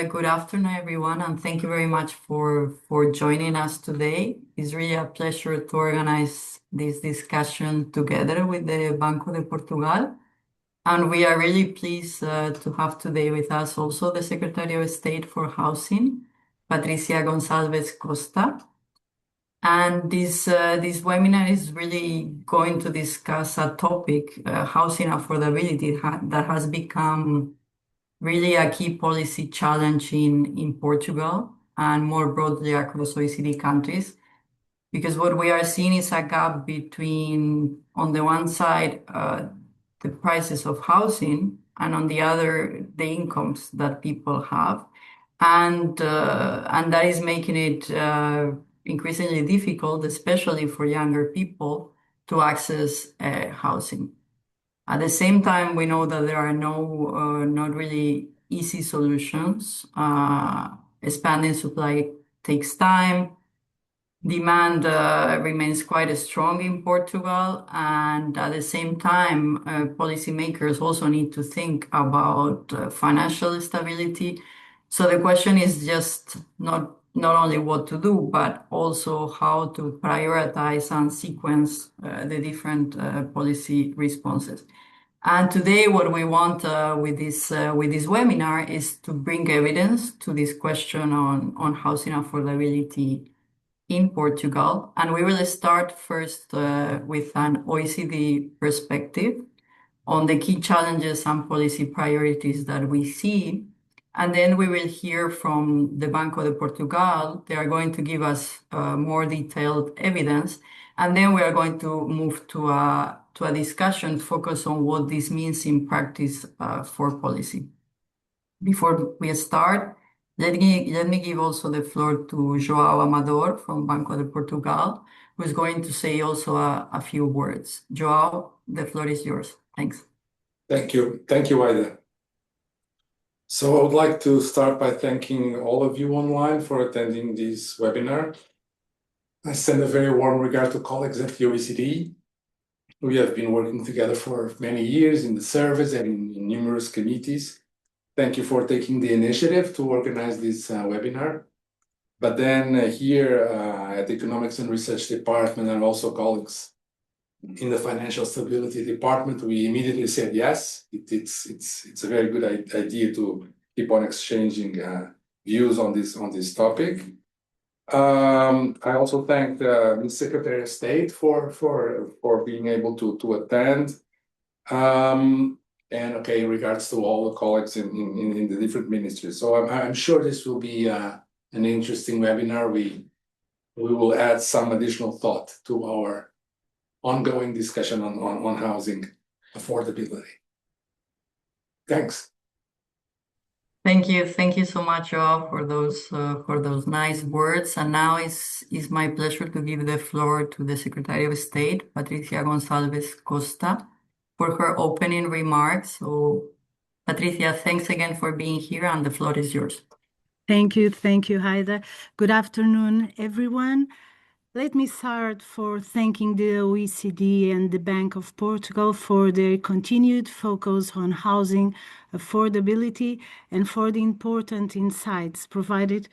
good afternoon, everyone, and thank you very much for joining us today. It's really a pleasure to organize this discussion together with the Banco de Portugal. And we are really pleased to have today with us also the Secretary of State for Housing, Patricia Gonçalves Costa. And this webinar is really going to discuss a topic, housing affordability, that has become really a key policy challenge in Portugal and more broadly across OECD countries. Because what we are seeing is a gap between, on the one side, the prices of housing, and on the other, the incomes that people have. And that is making it increasingly difficult, especially for younger people, to access housing. At the same time, we know that there are not really easy solutions. Expanding supply takes time. Demand remains quite strong in Portugal, and at the same time, policymakers also need to think about financial stability. So the question is just not only what to do, but also how to prioritize and sequence the different policy responses. And today, what we want with this webinar is to bring evidence to this question on housing affordability in Portugal. And we will start first with an OECD perspective on the key challenges and policy priorities that we see. And then we will hear from the Banco de Portugal. They are going to give us more detailed evidence. And then we are going to move to a discussion focused on what this means in practice for policy. Before we start, let me give also the floor to João Amador from Banco de Portugal, who is going to say also a few words. João, the floor is yours. Thanks. Thank you. Thank you, Aida. So I would like to start by thanking all of you online for attending this webinar. I send a very warm regard to colleagues at the OECD. We have been working together for many years in the service and in numerous committees. Thank you for taking the initiative to organize this webinar. But then here at the Economics and Research Department and also colleagues in the Financial Stability Department, we immediately said yes. It's a very good idea to keep on exchanging views on this topic. I also thank the Secretary of State for being able to attend. And okay, in regards to all the colleagues in the different ministries. So I'm sure this will be an interesting webinar. We will add some additional thought to our ongoing discussion on housing affordability. Thanks. Thank you so much, João, for those nice words. And now it's my pleasure to give the floor to the Secretary of State, Patricia Gonçalves Costa, for her opening remarks. So, Patricia, thanks again for being here, and the floor is yours. Thank you, Aida. Good afternoon, everyone. Let me start for thanking the OECD and the Bank of Portugal for their continued focus on housing affordability and for the important insights provided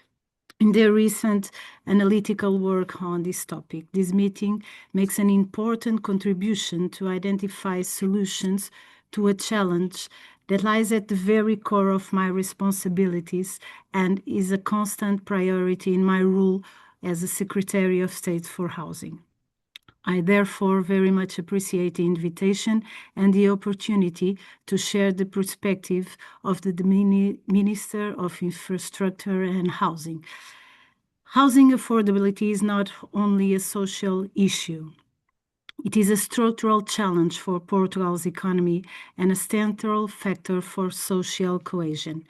in their recent analytical work on this topic. This meeting makes an important contribution to identify solutions to a challenge that lies at the very core of my responsibilities and is a constant priority in my role as a Secretary of State for Housing. I therefore very much appreciate the invitation and the opportunity to share the perspective of the Minister of Infrastructure and Housing. Housing affordability is not only a social issue. It is a structural challenge for Portugal's economy and a central factor for social cohesion.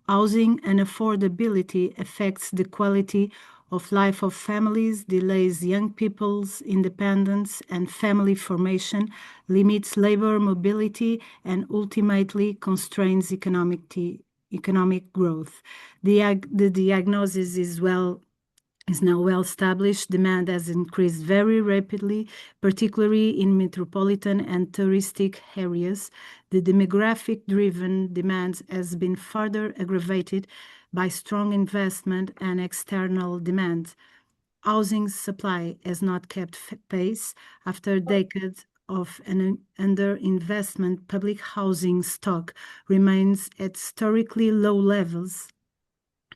Housing and affordability affects the quality of life of families, delays young people's independence and family formation, limits labor mobility, and ultimately constrains economic growth. The diagnosis is now well established. Demand has increased very rapidly, particularly in metropolitan and touristic areas. The demographic-driven demand has been further aggravated by strong investment and external demand. Housing supply has not kept pace after decades of an underinvestment. Public housing stock remains at historically low levels,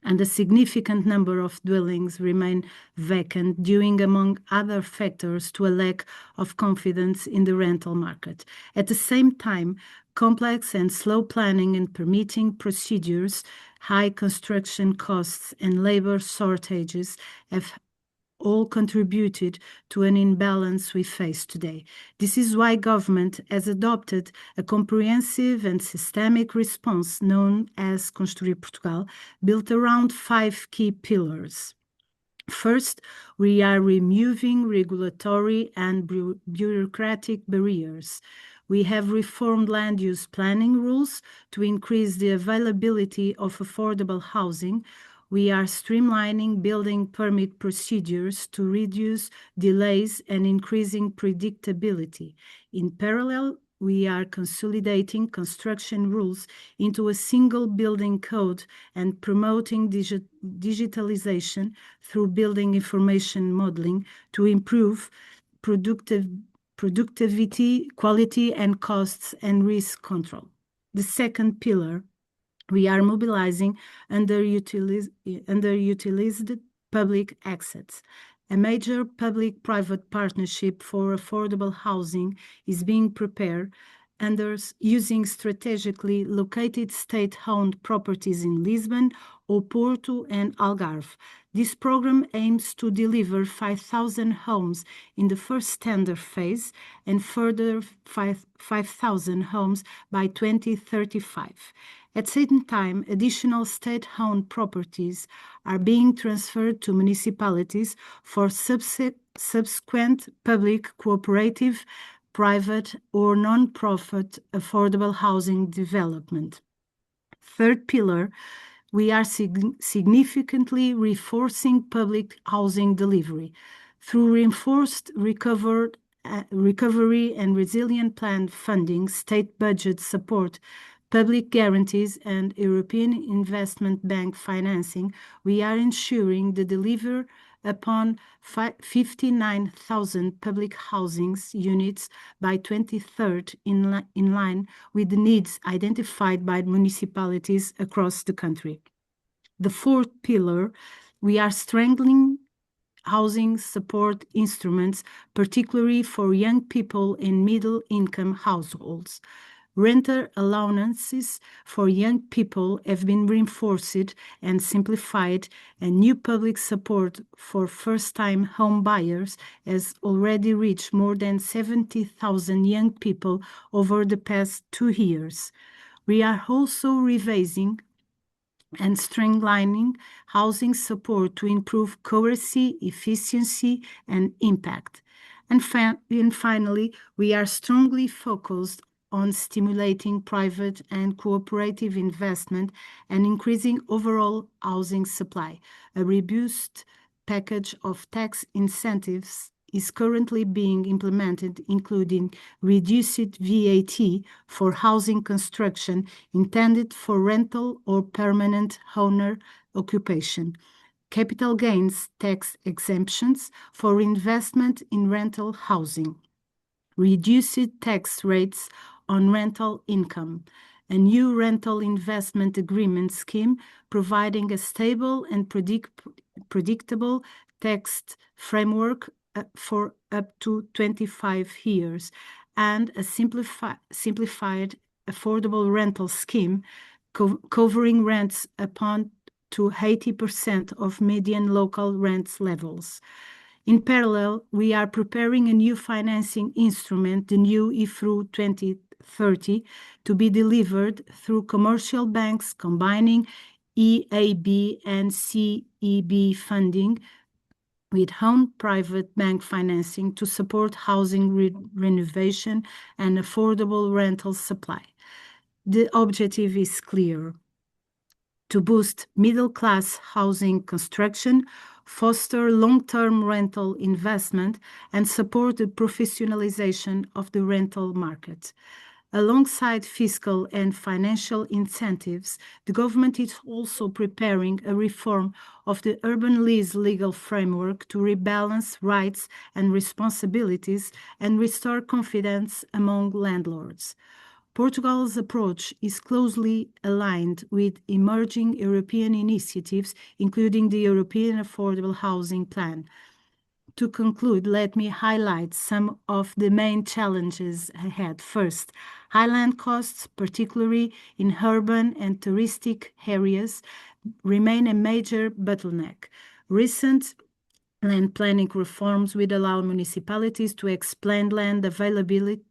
and a significant number of dwellings remain vacant, due, among other factors, to a lack of confidence in the rental market. At the same time, complex and slow planning and permitting procedures, high construction costs, and labor shortages have all contributed to an imbalance we face today. This is why government has adopted a comprehensive and systemic response known as Construir Portugal, built around 5 key pillars. First, we are removing regulatory and bureaucratic barriers. We have reformed land use planning rules to increase the availability of affordable housing. We are streamlining building permit procedures to reduce delays and increasing predictability. In parallel, we are consolidating construction rules into a single building code and promoting digitalization through building information modeling to improve productivity, quality, and costs and risk control. The second pillar, we are mobilizing underutilized public assets. A major public-private partnership for affordable housing is being prepared using strategically located state-owned properties in Lisbon, Porto, and Algarve. This program aims to deliver 5,000 homes in the first tender phase and further 5,000 homes by 2035. At the same time, additional state-owned properties are being transferred to municipalities for subsequent public, cooperative, private, or non-profit affordable housing development. Third pillar, we are significantly reinforcing public housing delivery through reinforced recovery and resilient plan funding, state budget support, public guarantees, and European Investment Bank financing. We are ensuring the delivery upon 59,000 public housing units by 2030 in line with the needs identified by municipalities across the country. The fourth pillar, we are strengthening housing support instruments, particularly for young people in middle-income households. Renter allowances for young people have been reinforced and simplified, and new public support for first-time home buyers has already reached more than 70,000 young people over the past 2 years. We are also revising and streamlining housing support to improve courtesy, efficiency, and impact. And finally, we are strongly focused on stimulating private and cooperative investment and increasing overall housing supply. A robust package of tax incentives is currently being implemented, including reduced VAT for housing construction intended for rental or permanent owner occupation, capital gains tax exemptions for investment in rental housing, reduced tax rates on rental income, a new rental investment agreement scheme providing a stable and predictable tax framework for up to 25 years, and a simplified affordable rental scheme covering rents upon to 80% of median local rent levels. In parallel, we are preparing a new financing instrument, the new IFRU 2030, to be delivered through commercial banks combining EAB and CEB funding with own private bank financing to support housing renovation and affordable rental supply. The objective is clear: to boost middle-class housing construction, foster long-term rental investment, and support the professionalization of the rental market. Alongside fiscal and financial incentives, the government is also preparing a reform of the urban lease legal framework to rebalance rights and responsibilities and restore confidence among landlords. Portugal's approach is closely aligned with emerging European initiatives, including the European Affordable Housing Plan. To conclude, let me highlight some of the main challenges ahead. First, high land costs, particularly in urban and touristic areas, remain a major bottleneck. Recent land planning reforms will allow municipalities to expand land availability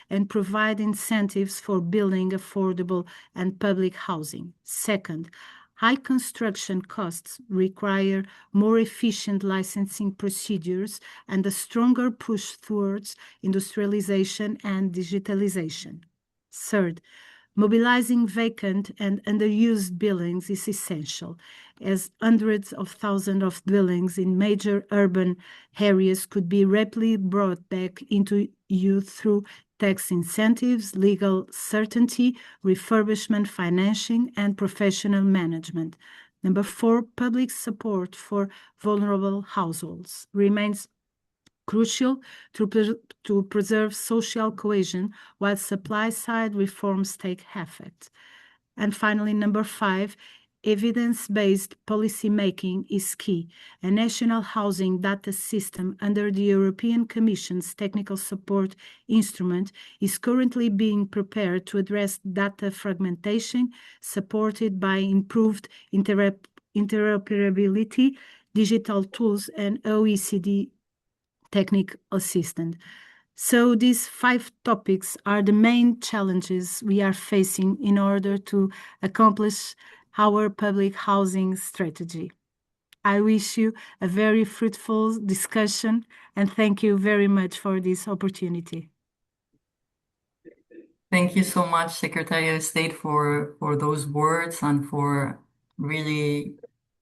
and provide incentives for building affordable and public housing. Second, high construction costs require more efficient licensing procedures and a stronger push towards industrialization and digitalization. Third, mobilizing vacant and underused buildings is essential, as hundreds of thousands of buildings in major urban areas could be rapidly brought back into use through tax incentives, legal certainty, refurbishment financing, and professional management. Number four, public support for vulnerable households remains crucial to preserve social cohesion while supply-side reforms take effect. And finally, number five, evidence-based policymaking is key. A national housing data system under the European Commission's technical support instrument is currently being prepared to address data fragmentation, supported by improved interoperability, digital tools, and OECD technical assistant. So these 5 topics are the main challenges we are facing in order to accomplish our public housing strategy. I wish you a very fruitful discussion and thank you very much for this opportunity. Thank you so much, Secretary of State, for those words and for really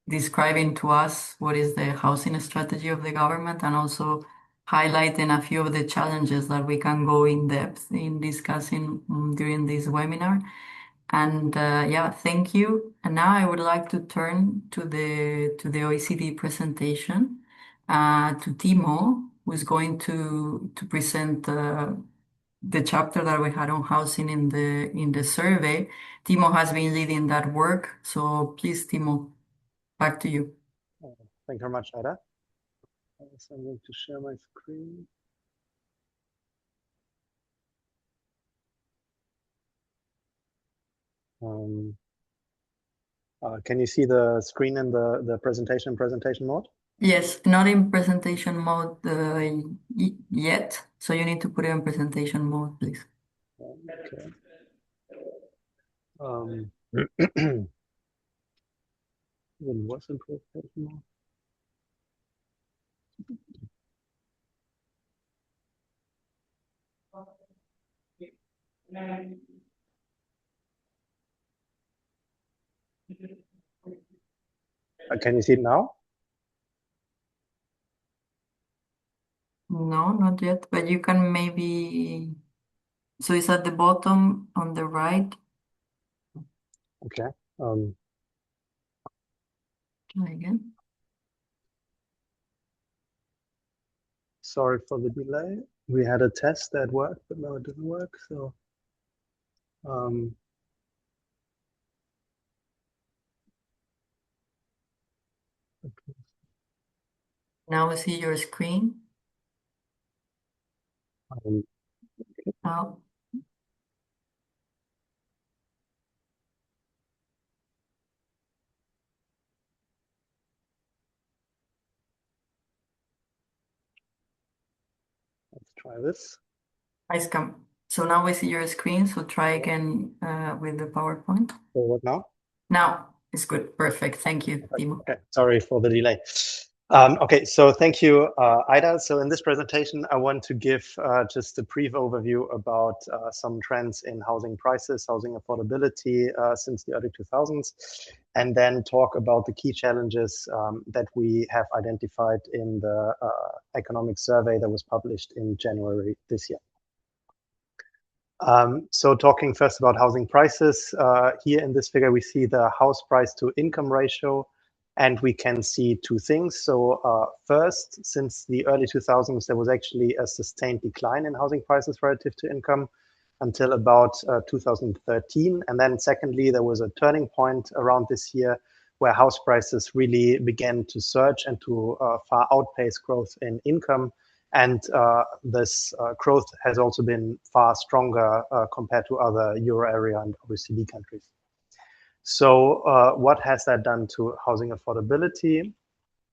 describing to us what is the housing strategy of the government and also highlighting a few of the challenges that we can go in depth in discussing during this webinar. And yeah, thank you. And now I would like to turn to the OECD presentation to Timo, who's going to present the chapter that we had on housing in the survey. Timo has been leading that work, so please, Timo, back to you. Thank you very much, Ada. So I'm going to share my screen. Can you see the screen in the presentation mode? Yes, not in presentation mode yet, so you need to put it in presentation mode, please. Okay. It was in presentation mode. Can you see it now? No, not yet, but you can maybe. So it's at the bottom on the right. Okay. Try again. Sorry for the delay. We had a test that worked, but now it didn't work. So, okay. Now we see your screen. Now. Let's try this. Nice come. So now we see your screen, so try again with the PowerPoint. So what now? Now it's good. Perfect. Thank you, Timo. Okay, sorry for the delay. Okay, so thank you, Ida. So in this presentation, I want to give just a brief overview about some trends in housing prices, housing affordability since the early 2000s, and then talk about the key challenges that we have identified in the economic survey that was published in January this year. So talking first about housing prices, here in this figure, we see the house price to income ratio, and we can see two things. So first, since the early 2000s, there was actually a sustained decline in housing prices relative to income until about 2013. And then secondly, there was a turning point around this year where house prices really began to surge and to far outpace growth in income. And this growth has also been far stronger compared to other Euro area and OECD countries. So what has that done to housing affordability?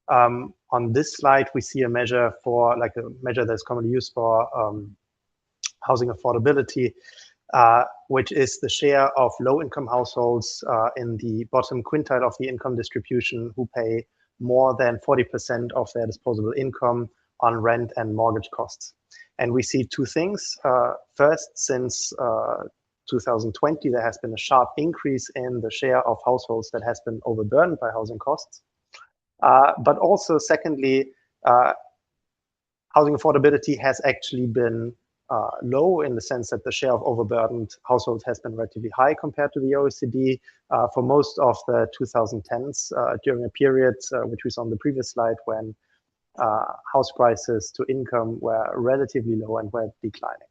On this slide, we see a measure for like a measure that's commonly used for housing affordability, which is the share of low-income households in the bottom quintile of the income distribution who pay more than 40% of their disposable income on rent and mortgage costs. And we see two things. First, since 2020, there has been a sharp increase in the share of households that has been overburdened by housing costs. But also, secondly, housing affordability has actually been low in the sense that the share of overburdened households has been relatively high compared to the OECD for most of the 2010s during a period which we saw on the previous slide when house prices to income were relatively low and were declining.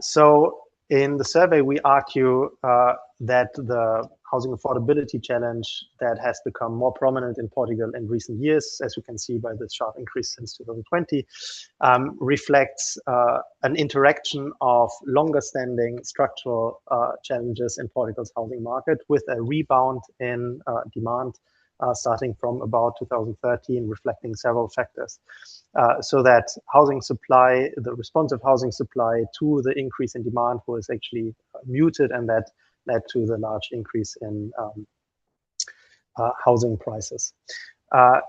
So in the survey, we argue that the housing affordability challenge that has become more prominent in Portugal in recent years, as you can see by the sharp increase since 2020, reflects an interaction of longer standing structural challenges in Portugal's housing market with a rebound in demand starting from about 2013, reflecting several factors. So that housing supply, the responsive housing supply to the increase in demand was actually muted, and that led to the large increase in housing prices.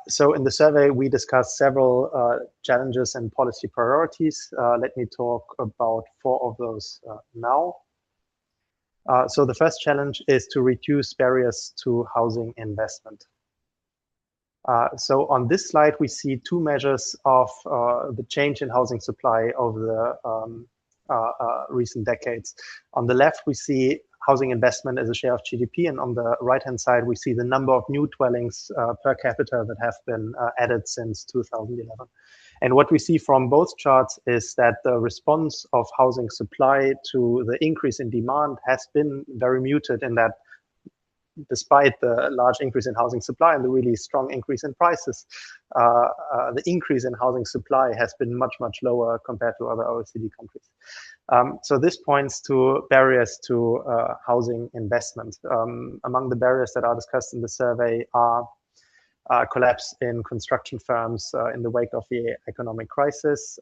So in the survey, we discussed several challenges and policy priorities. Let me talk about 4 of those now. So the first challenge is to reduce barriers to housing investment. So on this slide, we see 2 measures of the change in housing supply over the recent decades. On the left, we see housing investment as a share of GDP, and on the right-hand side, we see the number of new dwellings per capita that have been added since 2011. And what we see from both charts is that the response of housing supply to the increase in demand has been very muted, in that despite the large increase in housing supply and the really strong increase in prices, the increase in housing supply has been much, much lower compared to other OECD countries. So this points to barriers to housing investment. Among the barriers that are discussed in the survey are collapse in construction firms in the wake of the economic crisis,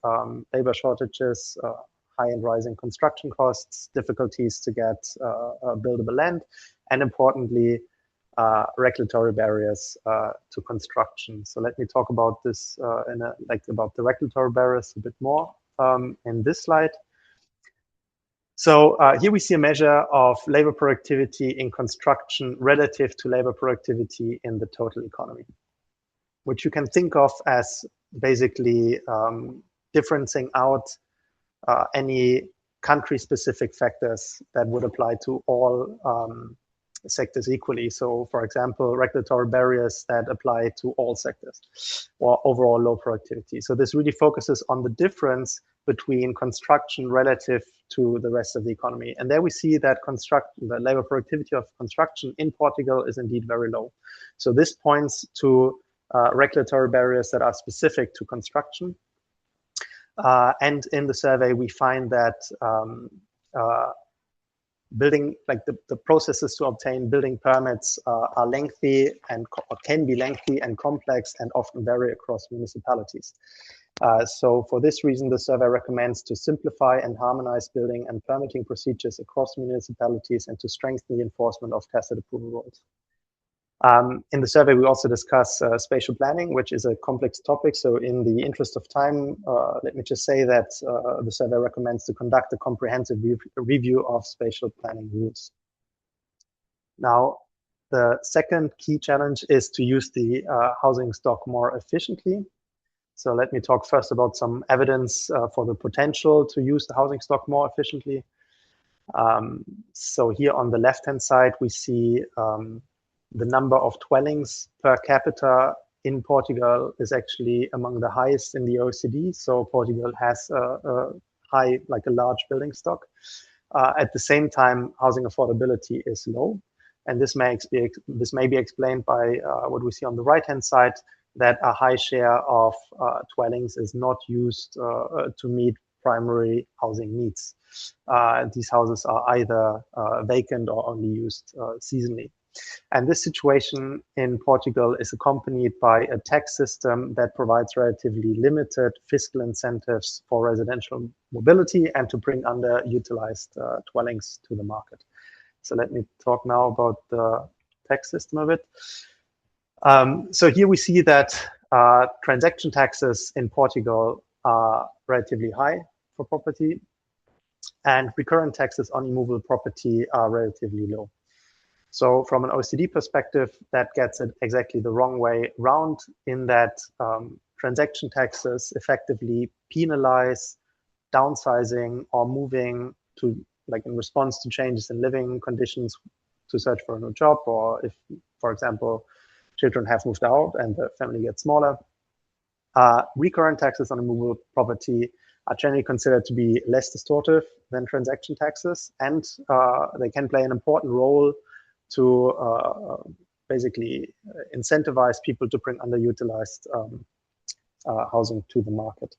labor shortages, high and rising construction costs, difficulties to get buildable land, and importantly, regulatory barriers to construction. So let me talk about this about the regulatory barriers a bit more in this slide. So here we see a measure of labor productivity in construction relative to labor productivity in the total economy, which you can think of as basically differencing out any country-specific factors that would apply to all sectors equally. So, for example, regulatory barriers that apply to all sectors, or overall low productivity. So this really focuses on the difference between construction relative to the rest of the economy. And there we see that the labor productivity of construction in Portugal is indeed very low. So this points to regulatory barriers that are specific to construction. And in the survey, we find that building, like the processes to obtain building permits are lengthy and can be lengthy and complex and often vary across municipalities. So for this reason, the survey recommends to simplify and harmonize building and permitting procedures across municipalities and to strengthen the enforcement of tacit approval rules. In the survey, we also discuss spatial planning, which is a complex topic. So in the interest of time, let me just say that the survey recommends to conduct a comprehensive review of spatial planning rules. Now, the second key challenge is to use the housing stock more efficiently. So let me talk first about some evidence for the potential to use the housing stock more efficiently. So here on the left-hand side, we see the number of dwellings per capita in Portugal is actually among the highest in the OECD. So Portugal has a large building stock. At the same time, housing affordability is low. And this may be explained by what we see on the right-hand side, that a high share of dwellings is not used to meet primary housing needs. These houses are either vacant or only used seasonally. And this situation in Portugal is accompanied by a tax system that provides relatively limited fiscal incentives for residential mobility and to bring underutilized dwellings to the market. So let me talk now about the tax system a bit. So here we see that transaction taxes in Portugal are relatively high for property, and recurrent taxes on immovable property are relatively low. So from an OECD perspective, that gets it exactly the wrong way round, in that transaction taxes effectively penalize downsizing or moving to, like, in response to changes in living conditions, to search for a new job, or if, for example, children have moved out and the family gets smaller. Recurrent taxes on immovable property are generally considered to be less distortive than transaction taxes, and they can play an important role to basically incentivize people to bring underutilized housing to the market.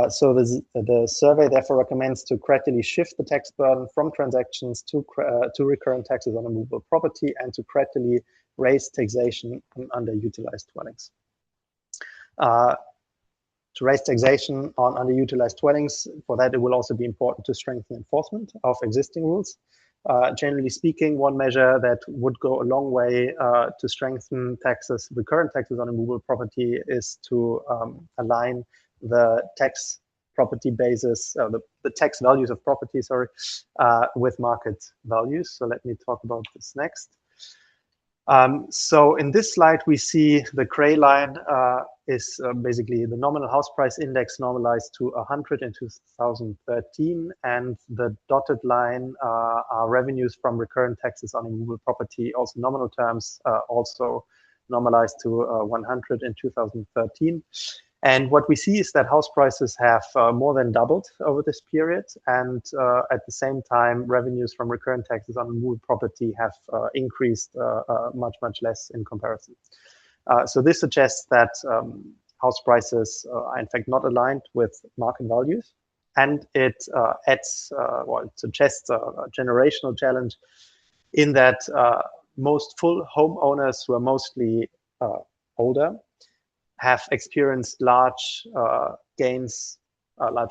So the survey therefore recommends to gradually shift the tax burden from transactions to recurrent taxes on immovable property, and to gradually raise taxation on underutilized dwellings. To raise taxation on underutilized dwellings, for that it will also be important to strengthen enforcement of existing rules. Generally speaking, one measure that would go a long way to strengthen recurrent taxes on immovable property, is to align the tax property basis, the tax values of property, with market values. So let me talk about this next. So in this slide, we see the gray line is basically the nominal house price index normalized to 100 in 2013, and the dotted line are revenues from recurrent taxes on immovable property, also nominal terms, also normalized to 100 in 2013. And what we see is that house prices have more than doubled over this period, and at the same time, revenues from recurrent taxes on immovable property have increased much less in comparison. So this suggests that house prices are in fact not aligned with market values, and it suggests a generational challenge, in that most full homeowners, who are mostly older, have experienced large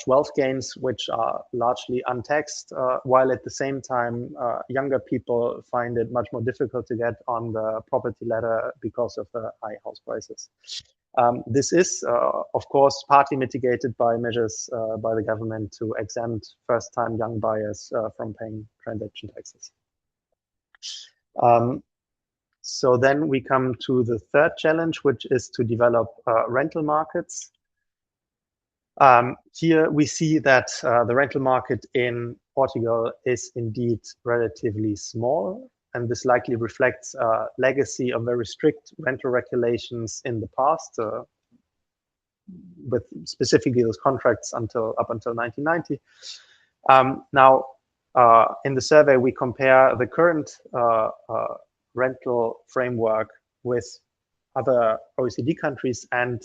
wealth gains, which are largely untaxed, while at the same time, younger people find it much more difficult to get on the property ladder because of the high house prices. This is, of course, partly mitigated by measures by the government to exempt first-time young buyers from paying transaction taxes. So then we come to the third challenge, which is to develop rental markets. Here we see that the rental market in Portugal is indeed relatively small, and this likely reflects a legacy of very strict rental regulations in the past, with specifically those contracts up until 1990. Now, in the survey, we compare the current rental framework with other OECD countries, and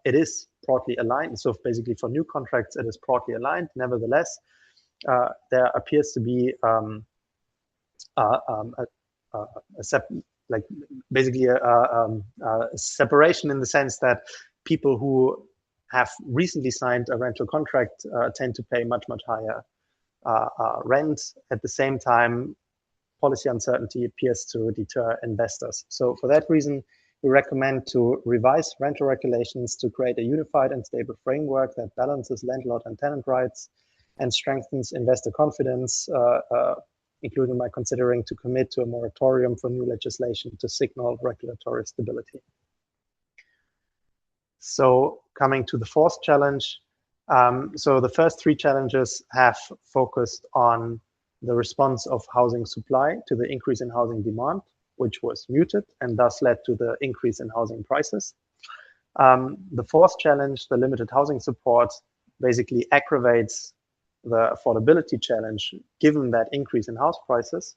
it is broadly aligned. So basically for new contracts, it is broadly aligned. Nevertheless, there appears to be a separation, in the sense that people who have recently signed a rental contract tend to pay much higher rent. At the same time, policy uncertainty appears to deter investors. So for that reason, we recommend to revise rental regulations to create a unified and stable framework that balances landlord and tenant rights and strengthens investor confidence, including by considering to commit to a moratorium for new legislation to signal regulatory stability. So coming to the fourth challenge, so the first three challenges have focused on the response of housing supply to the increase in housing demand, which was muted and thus led to the increase in housing prices. The fourth challenge, the limited housing support, basically aggravates the affordability challenge given that increase in house prices.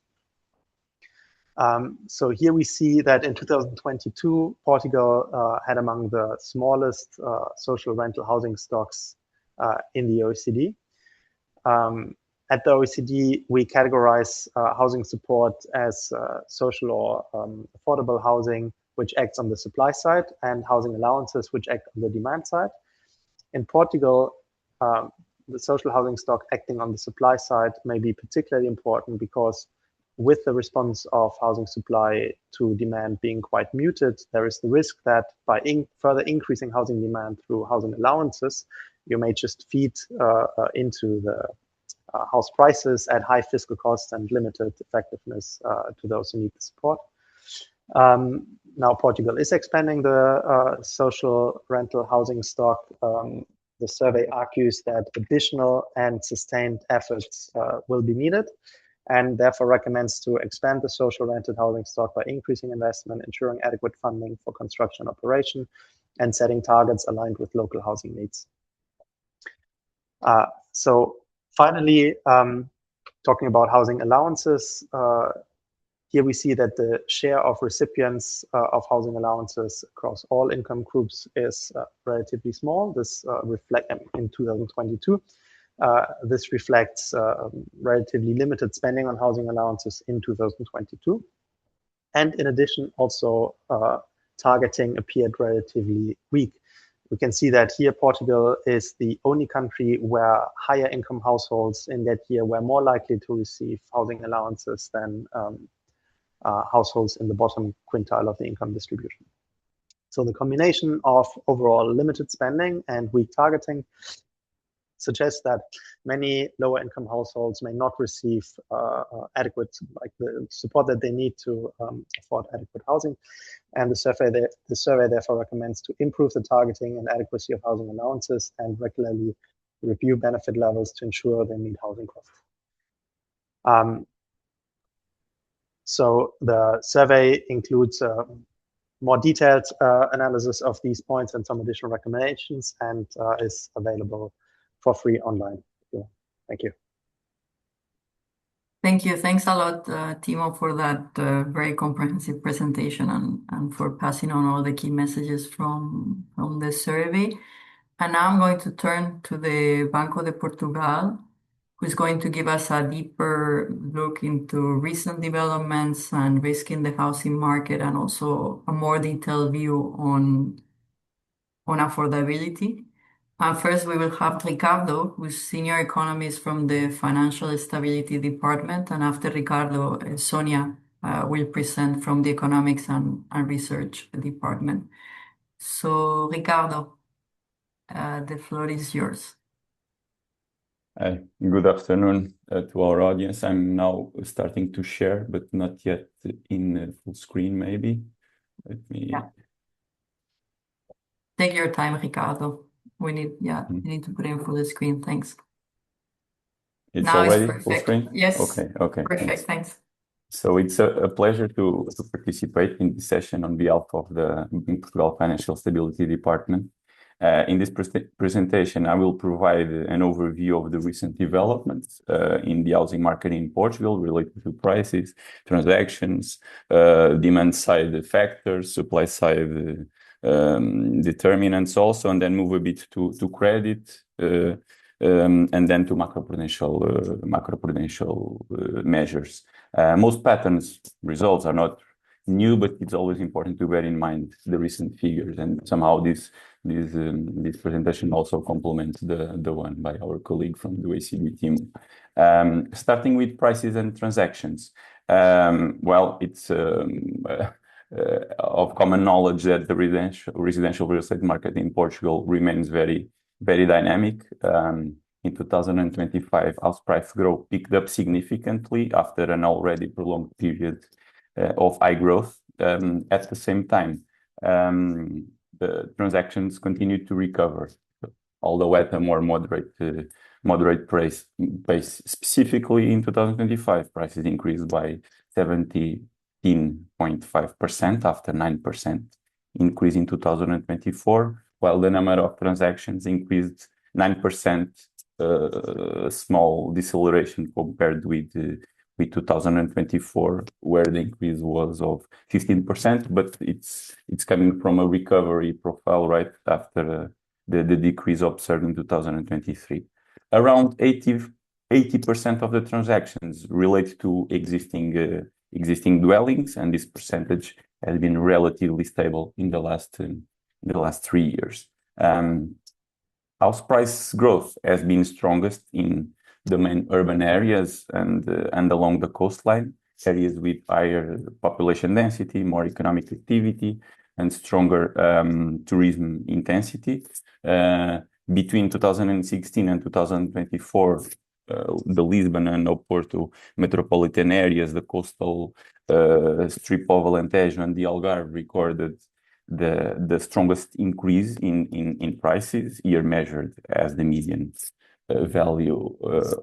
So here we see that in 2022, Portugal had among the smallest social rental housing stocks in the OECD. At the OECD, we categorize housing support as social or affordable housing, which acts on the supply side, and housing allowances, which act on the demand side. In Portugal, the social housing stock acting on the supply side may be particularly important because with the response of housing supply to demand being quite muted, there is the risk that by further increasing housing demand through housing allowances, you may just feed into the house prices at high fiscal costs and limited effectiveness to those who need the support. Now Portugal is expanding the social rental housing stock. The survey argues that additional and sustained efforts will be needed, and therefore recommends to expand the social rented housing stock by increasing investment, ensuring adequate funding for construction operation, and setting targets aligned with local housing needs. So finally, talking about housing allowances, here we see that the share of recipients of housing allowances across all income groups is relatively small. This reflects in 2022. This reflects relatively limited spending on housing allowances in 2022. And in addition, also targeting appeared relatively weak. We can see that here Portugal is the only country where higher income households in that year were more likely to receive housing allowances than households in the bottom quintile of the income distribution. So the combination of overall limited spending and weak targeting suggests that many lower income households may not receive adequate, like the support that they need to afford adequate housing. And the survey therefore recommends to improve the targeting and adequacy of housing allowances and regularly review benefit levels to ensure they meet housing costs. So the survey includes more detailed analysis of these points and some additional recommendations, and is available for free online. Thank you. Thank you. Thanks a lot, Timo, for that very comprehensive presentation and for passing on all the key messages from the survey. And now I'm going to turn to the Banco de Portugal, who's going to give us a deeper look into recent developments and risk in the housing market, and also a more detailed view on affordability. First, we will have Ricardo, who's senior economist from the Financial Stability Department. And after Ricardo, Sonia will present from the Economics and Research Department. So, Ricardo, the floor is yours. Hi, good afternoon to our audience. I'm now starting to share, but not yet in full screen, maybe. Let me... Yeah. Take your time, Ricardo. We need to put in full screen. Thanks. It's now already it's full screen? Yes. Okay. Perfect, thanks. So it's a pleasure to participate in this session on behalf of the Portugal Financial Stability Department. In this presentation, I will provide an overview of the recent developments in the housing market in Portugal related to prices, transactions, demand side factors, supply side determinants also, and then move a bit to credit, and then to macroprudential measures. Most patterns results are not new, but it's always important to bear in mind the recent figures, and somehow this presentation also complements the one by our colleague from the OECD team. Starting with prices and transactions. Well, it's of common knowledge that the residential real estate market in Portugal remains very, very dynamic. In 2025, house price growth picked up significantly after an already prolonged period of high growth. At the same time, the transactions continued to recover, although at a more moderate pace. Specifically in 2025, prices increased by 17.5% after 9% increase in 2024, while the number of transactions increased 9%, small deceleration compared with 2024, where the increase was of 15%, but it's coming from a recovery profile right after the decrease observed in 2023. Around 80% of the transactions relate to existing dwellings, and this percentage has been relatively stable in the last 3 years. House price growth has been strongest in the main urban areas and along the coastline, areas with higher population density, more economic activity, and stronger tourism intensity. Between 2016 and 2024, the Lisbon and Oporto metropolitan areas, the coastal strip of Alentejo and the Algarve recorded the strongest increase in prices, here measured as the median value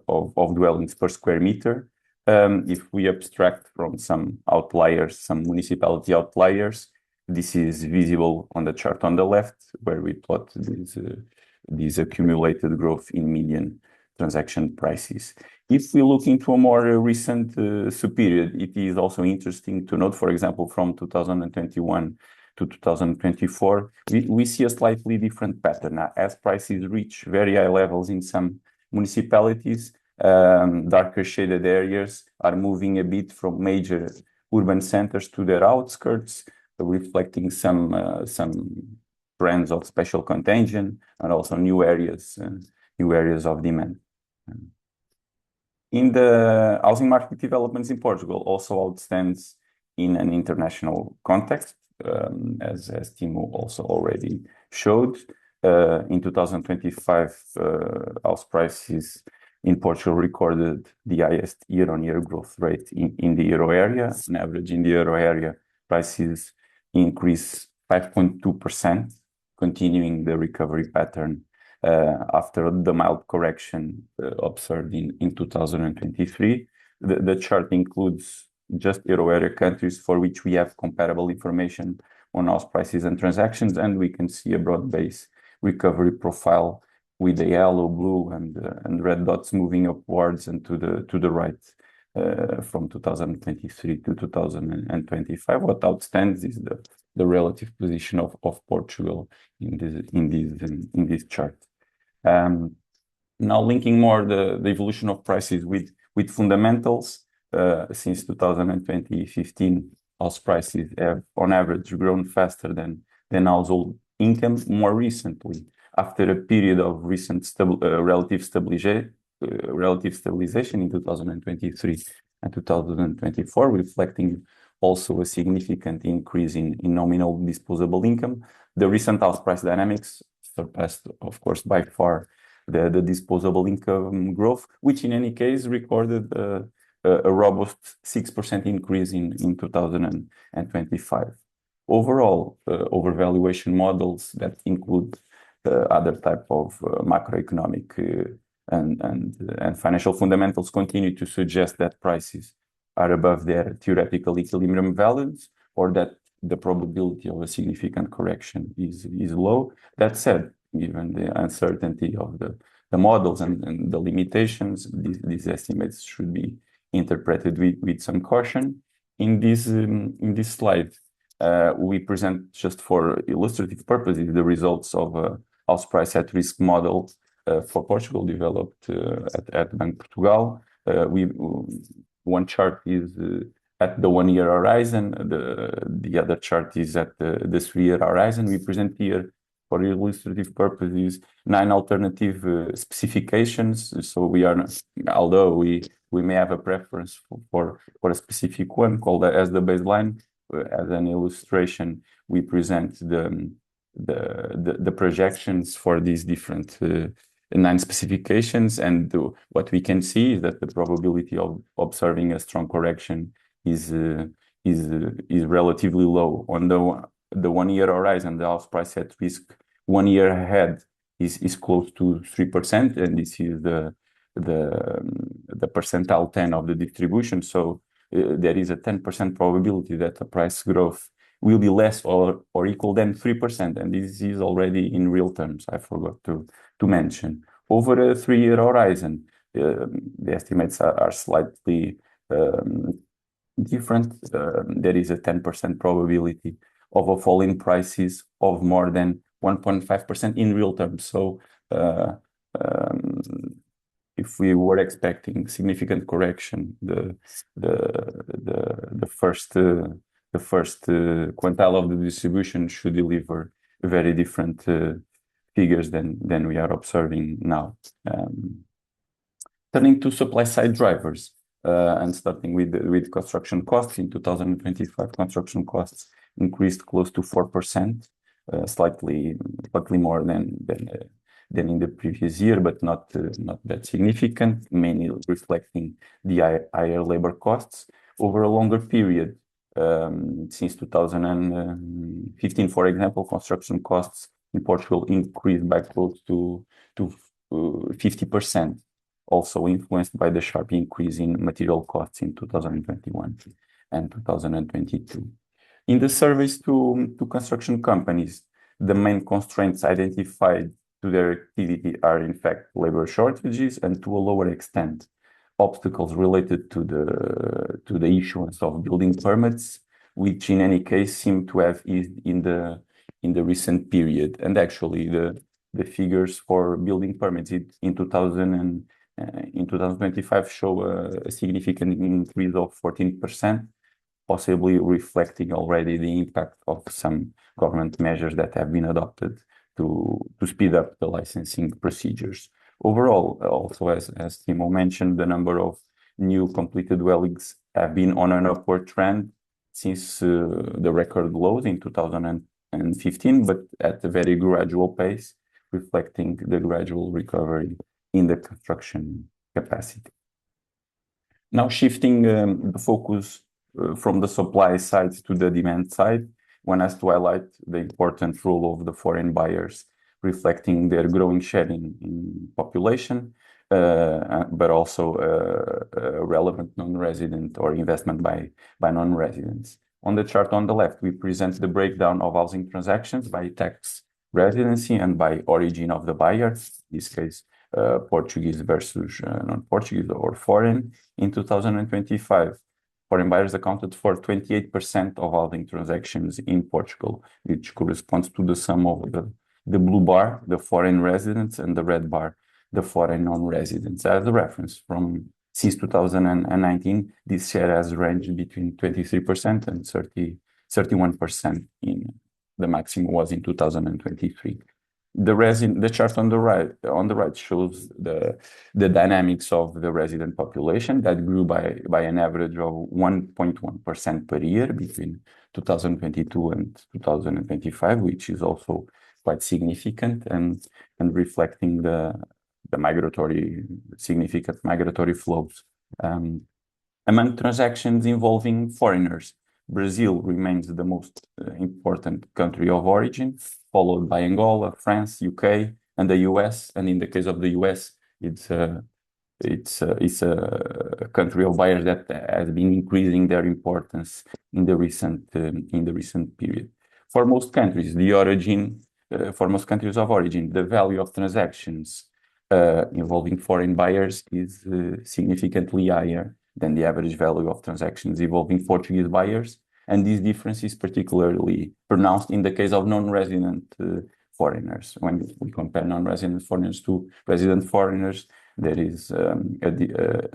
of dwellings per square meter. If we abstract from some outliers, some municipality outliers, this is visible on the chart on the left, where we plot this accumulated growth in median transaction prices. If we look into a more recent period, it is also interesting to note, for example, from 2021 to 2024, we see a slightly different pattern. As prices reach very high levels in some municipalities, darker shaded areas are moving a bit from major urban centers to their outskirts, reflecting some trends of special contagion and also new areas of demand. In the housing market developments in Portugal also outstands in an international context, as Timo also already showed. In 2025, house prices in Portugal recorded the highest year-on-year growth rate in the euro area. On average, in the euro area, prices increased 5.2%, continuing the recovery pattern after the mild correction observed in 2023. The chart includes just euro area countries for which we have comparable information on house prices and transactions, and we can see a broad-based recovery profile with the yellow, blue, and red dots moving upwards and to the right from 2023 to 2025. What outstands is the relative position of Portugal in this chart. Now linking more the evolution of prices with fundamentals. Since 2015, house prices have on average grown faster than household income. More recently, after a period of recent relative stabilization in 2023 and 2024, reflecting also a significant increase in nominal disposable income, the recent house price dynamics surpassed, of course, by far the disposable income growth, which in any case recorded a robust 6% increase in 2025. Overall, overvaluation models that include other type of macroeconomic and financial fundamentals continue to suggest that prices are above their theoretical equilibrium values, or that the probability of a significant correction is low. That said, given the uncertainty of the models and the limitations, these estimates should be interpreted with some caution. In this slide, we present, just for illustrative purposes, the results of a house price at risk model for Portugal developed at Bank of Portugal. One chart is at the 1-year horizon, the other chart is at the 3-year horizon. We present here, for illustrative purposes, 9 alternative specifications. So we are, although we may have a preference for a specific one called as the baseline, as an illustration, we present the projections for these different 9 specifications, and what we can see is that the probability of observing a strong correction is relatively low. the 1 year horizon, the house price at risk 1 year ahead is close to 3%, and this is the percentile 10 of the distribution. So there is a 10% probability that the price growth will be less or equal than 3%, and this is already in real terms. I forgot to mention. Over a 3-year horizon, the estimates are slightly different. There is a 10% probability of a fall in prices of more than 1.5% in real terms. So if we were expecting significant correction, the first quintile of the distribution should deliver very different figures than we are observing now. Turning to supply side drivers, and starting with construction costs. In 2025, construction costs increased close to 4%, slightly more than in the previous year, but not that significant, mainly reflecting the higher labor costs. Over a longer period, since 2015, for example, construction costs in Portugal increased by close to 50%, also influenced by the sharp increase in material costs in 2021 and 2022. In the surveys to construction companies, the main constraints identified to their activity are, in fact, labor shortages and, to a lower extent, obstacles related to the issuance of building permits, which in any case seem to have eased in the recent period. And actually, the figures for building permits in 2025 show a significant increase of 14%, possibly reflecting already the impact of some government measures that have been adopted to speed up the licensing procedures. Overall, also as Timo mentioned, the number of new completed dwellings have been on an upward trend since the record lows in 2015, but at a very gradual pace, reflecting the gradual recovery in the construction capacity. Now shifting the focus from the supply side to the demand side, one has to highlight the important role of the foreign buyers, reflecting their growing share in population, but also relevant non-resident or investment by non-residents. On the chart on the left, we present the breakdown of housing transactions by tax residency and by origin of the buyer, in this case, Portuguese versus non-Portuguese or foreign. In 2025, foreign buyers accounted for 28% of housing transactions in Portugal, which corresponds to the sum of the blue bar, the foreign residents, and the red bar, the foreign non-residents. As a reference, since 2019, this share has ranged between 23% and 31%. The maximum was in 2023. The chart on the right shows the dynamics of the resident population that grew by an average of 1.1% per year between 2022 and 2025, which is also quite significant and reflecting the significant migratory flows. Among transactions involving foreigners, Brazil remains the most important country of origin, followed by Angola, France, UK, and the US. And in the case of the US, it's a country of buyers that has been increasing their importance in the recent period. For most countries of origin, the value of transactions involving foreign buyers is significantly higher than the average value of transactions involving Portuguese buyers. And this difference is particularly pronounced in the case of non-resident foreigners. When we compare non-resident foreigners to resident foreigners, there is the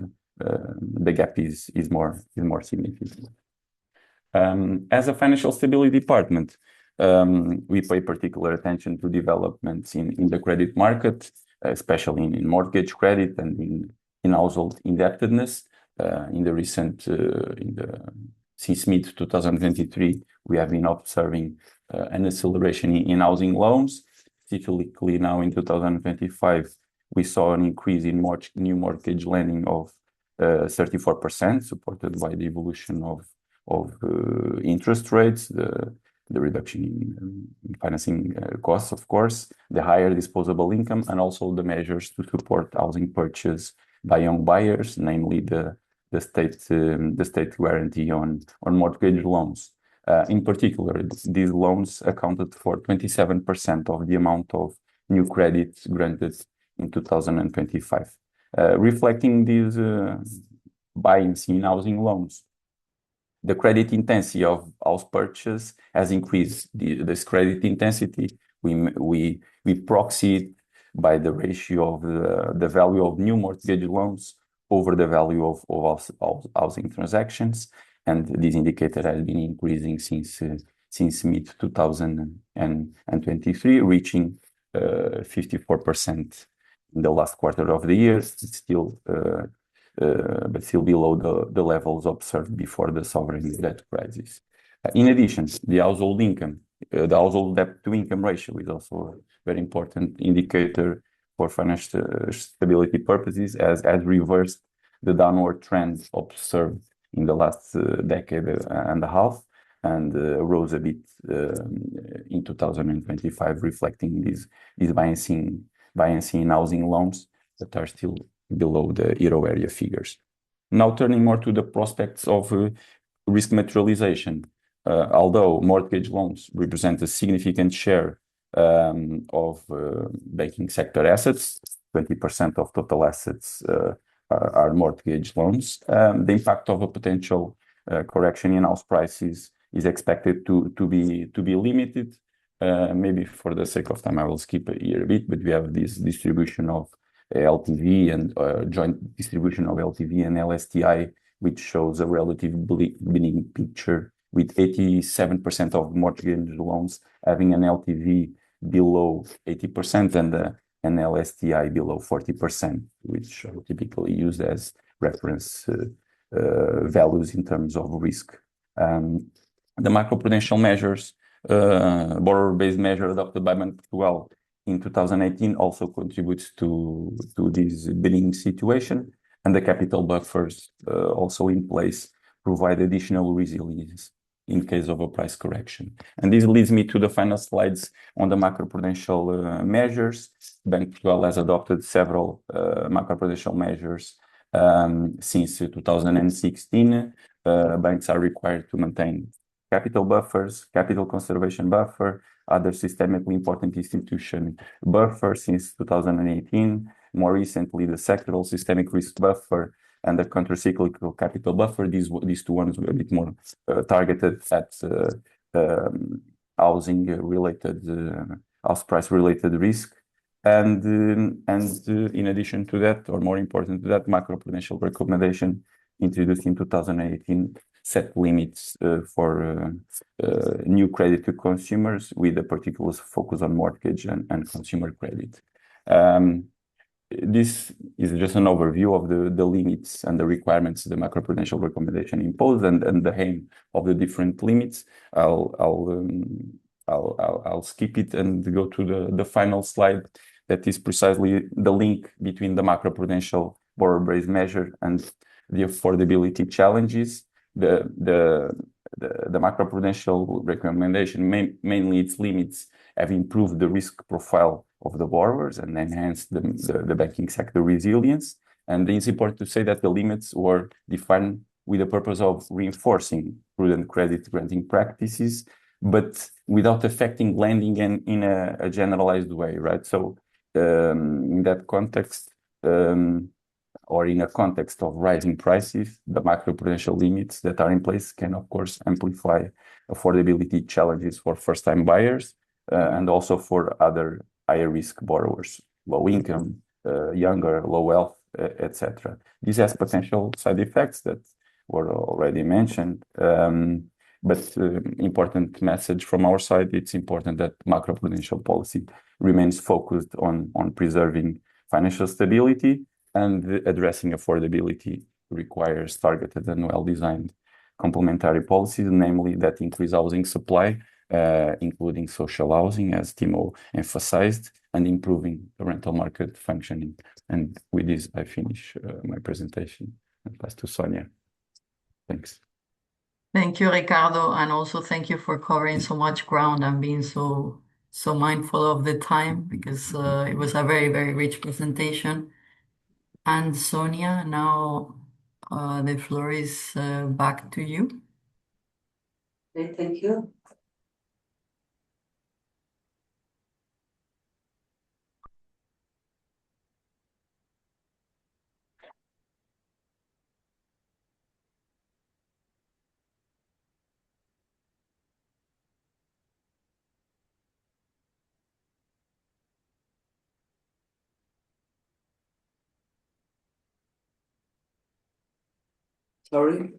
gap is more significant. As a financial stability department, we pay particular attention to developments in the credit market, especially in mortgage credit and in household indebtedness. Since mid-2023, we have been observing an acceleration in housing loans. Specifically now in 2025, we saw an increase in new mortgage lending of 34%, supported by the evolution of interest rates, the reduction in financing costs, of course, the higher disposable income, and also the measures to support housing purchase by young buyers, namely the state guarantee on mortgage loans. In particular, these loans accounted for 27% of the amount of new credits granted in 2025, reflecting these buoyancy in housing loans. The credit intensity of house purchase has increased. This credit intensity, we proxy it by the ratio of the value of new mortgage loans over the value of housing transactions, and this indicator has been increasing since mid 2023, reaching 54% in the last quarter of the year. It's still but still below the levels observed before the sovereign debt crisis. In addition, the household income, the household debt to income ratio is also a very important indicator for financial stability purposes, as reversed the downward trends observed in the last decade and a half, and rose a bit in 2025, reflecting this buoyancy in housing loans that are still below the euro area figures. Now turning more to the prospects of risk materialization. Although mortgage loans represent a significant share of banking sector assets, 20% of total assets are mortgage loans, the impact of a potential correction in house prices is expected to be limited. Maybe for the sake of time, I will skip here a bit, but we have this distribution of LTV and joint distribution of LTV and LSTI, which shows a relative benign picture, with 87% of mortgage loans having an LTV below 80% and an LSTI below 40%, which are typically used as reference values in terms of risk. The macroprudential measures, borrower-based measure adopted by Bank of Portugal in 2018 also contributes to this benign situation, and the capital buffers also in place provide additional resilience in case of a price correction. And this leads me to the final slides on the macroprudential measures. Bank of Portugal has adopted several macroprudential measures since 2016. Banks are required to maintain capital buffers, capital conservation buffer, other systemically important institution buffer since 2018. More recently, the sectoral systemic risk buffer and the countercyclical capital buffer. These two ones were a bit more targeted at house price related risk. And in addition to that, or more important to that, macroprudential recommendation introduced in 2018 set limits for new credit to consumers, with a particular focus on mortgage and consumer credit. This is just an overview of the limits and the requirements the macroprudential recommendation imposed, and the aim of the different limits. I'll skip it and go to the final slide. That is precisely the link between the macroprudential borrower-based measure and the affordability challenges. The macroprudential recommendation, mainly its limits, have improved the risk profile of the borrowers and enhanced the banking sector resilience. And it's important to say that the limits were defined with the purpose of reinforcing prudent credit granting practices, but without affecting lending in a generalized way, right? So in that context, or in a context of rising prices, the macroprudential limits that are in place can, of course, amplify affordability challenges for first-time buyers and also for other higher risk borrowers, low income, younger, low wealth, etc. This has potential side effects that were already mentioned. But important message from our side, it's important that macroprudential policy remains focused on preserving financial stability, and addressing affordability requires targeted and well-designed complementary policies, namely that increase housing supply, including social housing, as Timo emphasized, and improving the rental market functioning. And with this, I finish my presentation and pass to Sonia. Thanks. Thank you, Ricardo, and also thank you for covering so much ground and being so mindful of the time because it was a very, very rich presentation. And Sonia, now the floor is back to you. Okay, thank you. Sorry.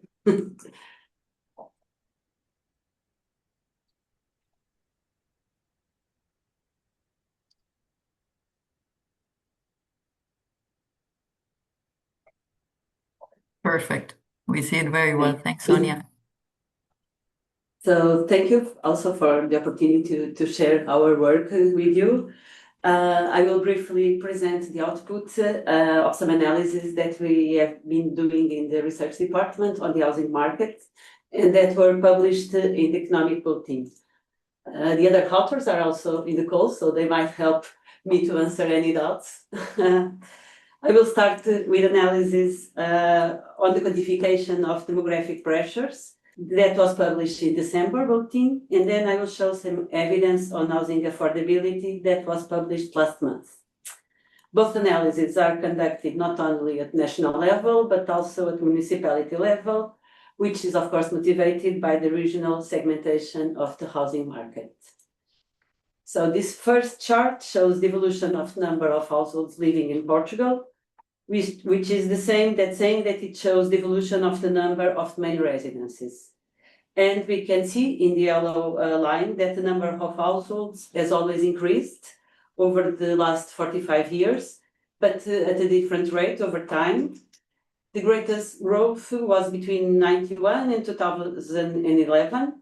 Perfect. We see it very well. Thanks, Sonia. So thank you also for the opportunity to share our work with you. I will briefly present the output of some analyses that we have been doing in the research department on the housing market and that were published in the economic bulletin. The other authors are also in the call, so they might help me to answer any doubts. I will start with analysis on the quantification of demographic pressures that was published in December bulletin, and then I will show some evidence on housing affordability that was published last month. Both analyses are conducted not only at national level, but also at municipality level, which is of course motivated by the regional segmentation of the housing market. So this first chart shows the evolution of number of households living in Portugal, which is the same that saying that it shows the evolution of the number of main residences. And we can see in the yellow line that the number of households has always increased over the last 45 years, but at a different rate over time. The greatest growth was between 91 and 2011,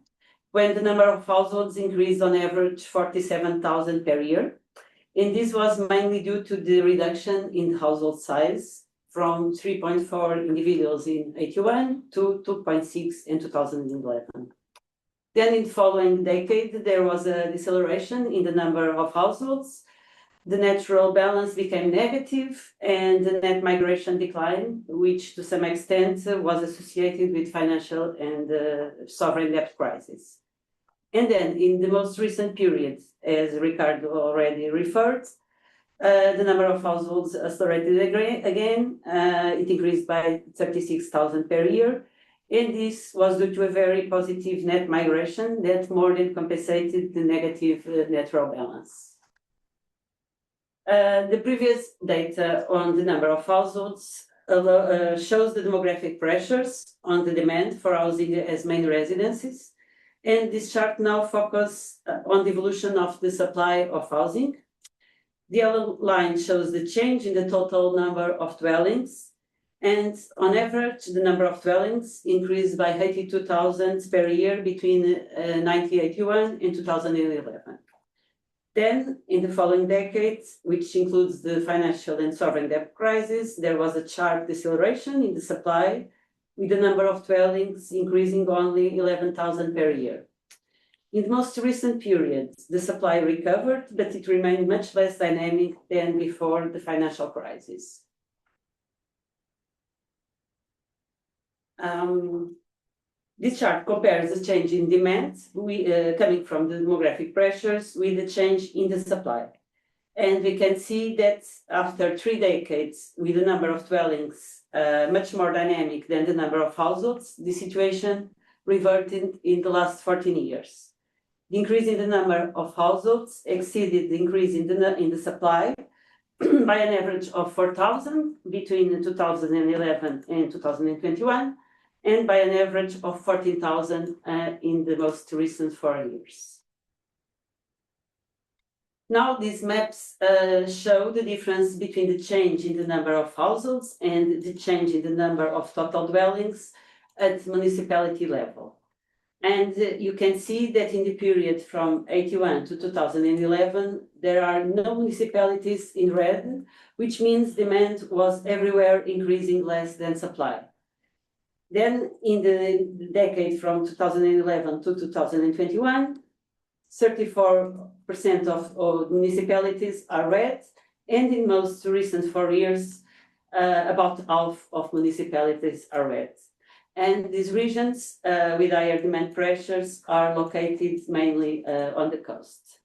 when the number of households increased on average 47,000 per year. And this was mainly due to the reduction in household size from 3.4 individuals in 81 to 2.6 in 2011. Then in the following decade, there was a deceleration in the number of households. The natural balance became negative and the net migration declined, which to some extent was associated with financial and sovereign debt crisis. And then in the most recent period, as Ricardo already referred, the number of households accelerated again. It increased by 36,000 per year. And this was due to a very positive net migration that more than compensated the negative natural balance. The previous data on the number of households shows the demographic pressures on the demand for housing as main residences. And this chart now focuses on the evolution of the supply of housing. The yellow line shows the change in the total number of dwellings. And on average, the number of dwellings increased by 82,000 per year between 1981 and 2011. Then, in the following decades, which includes the financial and sovereign debt crisis, there was a sharp deceleration in the supply, with the number of dwellings increasing only 11,000 per year. In the most recent period, the supply recovered, but it remained much less dynamic than before the financial crisis. This chart compares the change in demand coming from the demographic pressures with the change in the supply. And we can see that after 3 decades, with the number of dwellings much more dynamic than the number of households, the situation reverted in the last 14 years. The increase in the number of households exceeded the increase in the supply by an average of 4,000 between 2011 and 2021, and by an average of 14,000 in the most recent 4 years. Now these maps show the difference between the change in the number of households and the change in the number of total dwellings at municipality level. And you can see that in the period from 81 to 2011, there are no municipalities in red, which means demand was everywhere increasing less than supply. Then in the decade from 2011 to 2021, 34% of municipalities are red, and in most recent 4 years, about half of municipalities are red. And these regions with higher demand pressures are located mainly on the coast.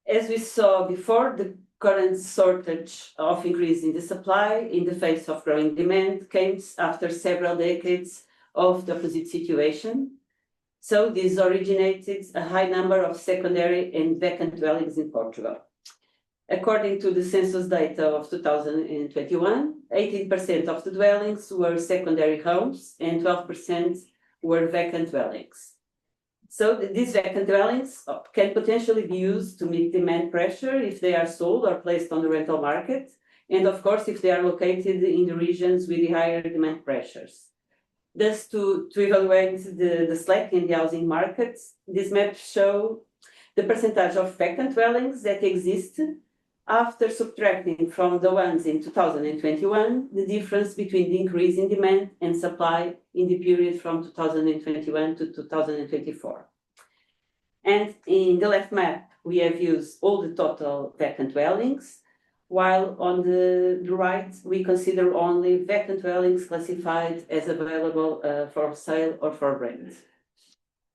As we saw before, the current shortage of increase in the supply in the face of growing demand came after several decades of the opposite situation. So this originated a high number of secondary and vacant dwellings in Portugal. According to the census data of 2021, 18% of the dwellings were secondary homes and 12% were vacant dwellings. So these vacant dwellings can potentially be used to meet demand pressure if they are sold or placed on the rental market, and of course if they are located in the regions with the higher demand pressures. Thus, to evaluate the slack in the housing markets, these maps show the percentage of vacant dwellings that exist after subtracting from the ones in 2021 the difference between the increase in demand and supply in the period from 2021 to 2024. And in the left map, we have used all the total vacant dwellings, while on the right, we consider only vacant dwellings classified as available for sale or for rent.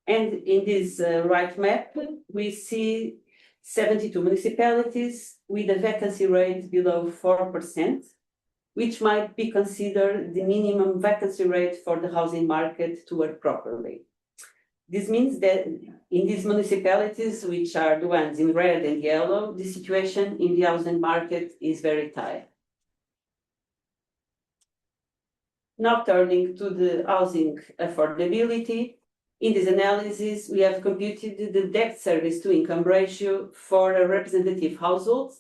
And in this right map, we see 72 municipalities with a vacancy rate below 4%, which might be considered the minimum vacancy rate for the housing market to work properly. This means that in these municipalities, which are the ones in red and yellow, the situation in the housing market is very tight. Now turning to the housing affordability, in this analysis, we have computed the debt service to income ratio for a representative household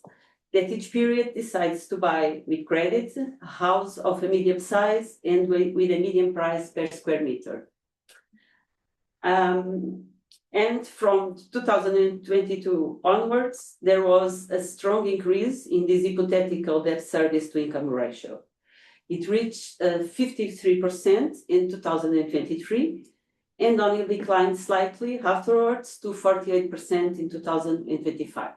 that each period decides to buy with credit a house of a medium size and with a medium price per square meter. And from 2022 onwards, there was a strong increase in this hypothetical debt service to income ratio. It reached 53% in 2023 and only declined slightly afterwards to 48% in 2025.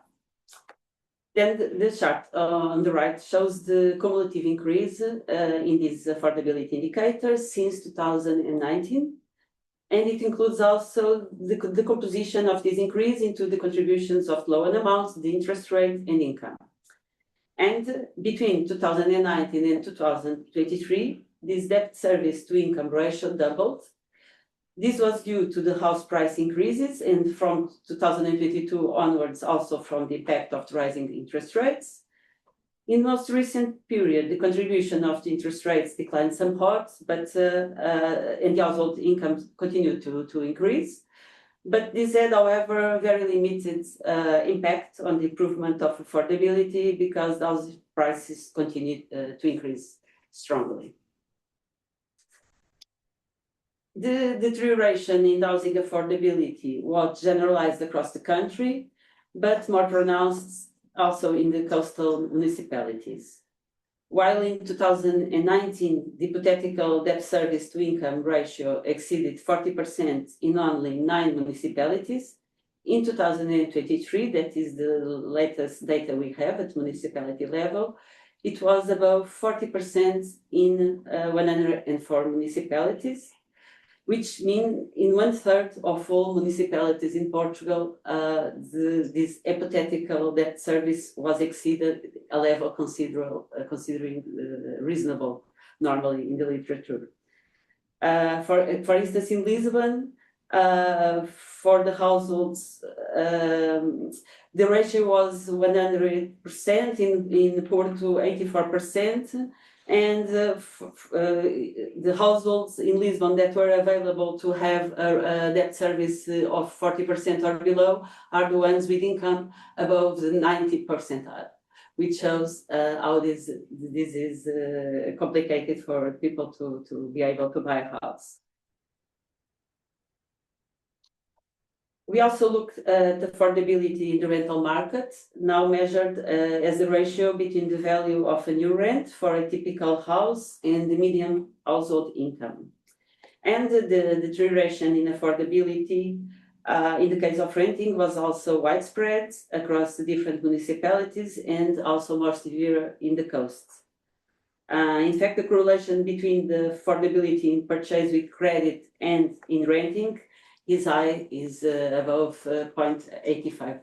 Then the chart on the right shows the cumulative increase in these affordability indicators since 2019. And it includes also the composition of this increase into the contributions of loan amounts, the interest rate, and income. And between 2019 and 2023, this debt service to income ratio doubled. This was due to the house price increases, and from 2022 onwards, also from the impact of the rising interest rates. In the most recent period, the contribution of the interest rates declined somewhat, but and the household income continued to increase. But this had, however, very limited impact on the improvement of affordability because house prices continued to increase strongly. The deterioration in housing affordability was generalized across the country, but more pronounced also in the coastal municipalities. While in 2019, the hypothetical debt service to income ratio exceeded 40% in only 9 municipalities, in 2023, that is the latest data we have at municipality level, it was above 40% in 104 municipalities, which means in 1/3 of all municipalities in Portugal, this hypothetical debt service was exceeded a level considering reasonable normally in the literature. For instance, in Lisbon, for the households, the ratio was 100%, in Porto 84%, and the households in Lisbon that were available to have a debt service of 40% or below are the ones with income above the 90%, which shows how this is complicated for people to be able to buy a house. We also looked at affordability in the rental market, now measured as the ratio between the value of a new rent for a typical house and the median household income. And the deterioration in affordability in the case of renting was also widespread across the different municipalities and also more severe in the coasts. In fact, the correlation between the affordability in purchase with credit and in renting is high, is above 0.85.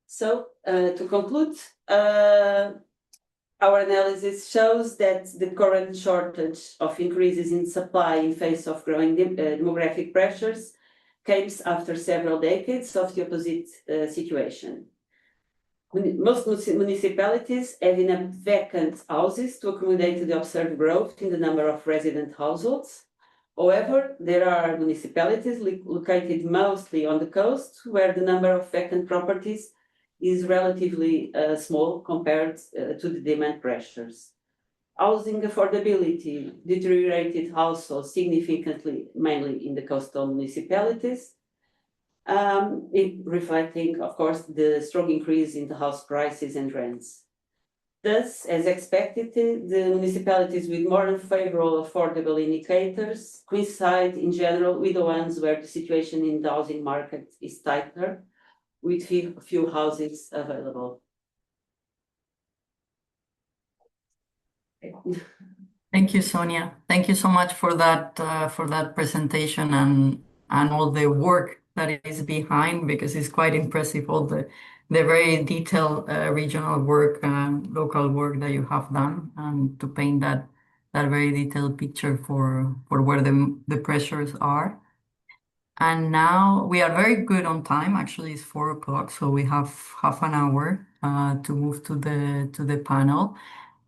So to conclude, our analysis shows that the current shortage of increases in supply in face of growing demographic pressures comes after several decades of the opposite situation. Most municipalities have enough vacant houses to accommodate the observed growth in the number of resident households. However, there are municipalities located mostly on the coast where the number of vacant properties is relatively small compared to the demand pressures. Housing affordability deteriorated also significantly, mainly in the coastal municipalities, reflecting, of course, the strong increase in the house prices and rents. Thus, as expected, the municipalities with more unfavorable affordable indicators coincide in general with the ones where the situation in the housing market is tighter, with few houses available. Thank you, Sonia. Thank you so much for that presentation and all the work that is behind, because it's quite impressive, all the very detailed regional work and local work that you have done, and to paint that very detailed picture for where the pressures are. And now we are very good on time. Actually, it's 4 o'clock, so we have half an hour to move to the panel.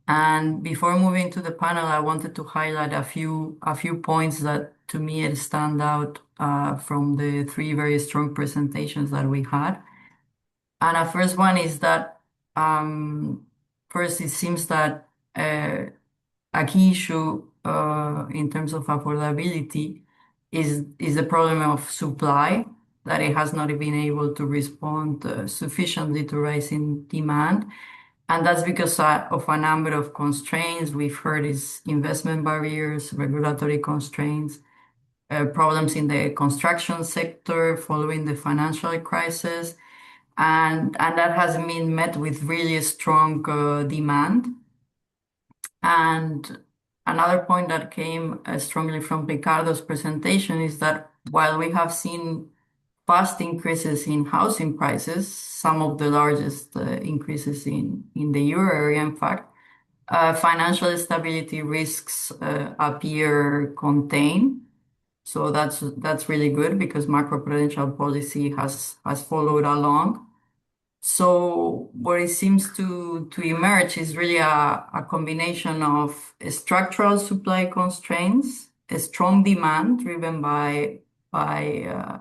And before moving to the panel, I wanted to highlight a few points that to me stand out from the 3 very strong presentations that we had. And the first one is that first, it seems that a key issue in terms of affordability is the problem of supply, that it has not been able to respond sufficiently to rising demand. And that's because of a number of constraints. We've heard is investment barriers, regulatory constraints, problems in the construction sector following the financial crisis. And that has been met with really strong demand. And another point that came strongly from Ricardo's presentation is that while we have seen fast increases in housing prices, some of the largest increases in the euro area, in fact, financial stability risks appear contained. So that's really good, because macroprudential policy has followed along. So what it seems to emerge is really a combination of structural supply constraints, a strong demand driven by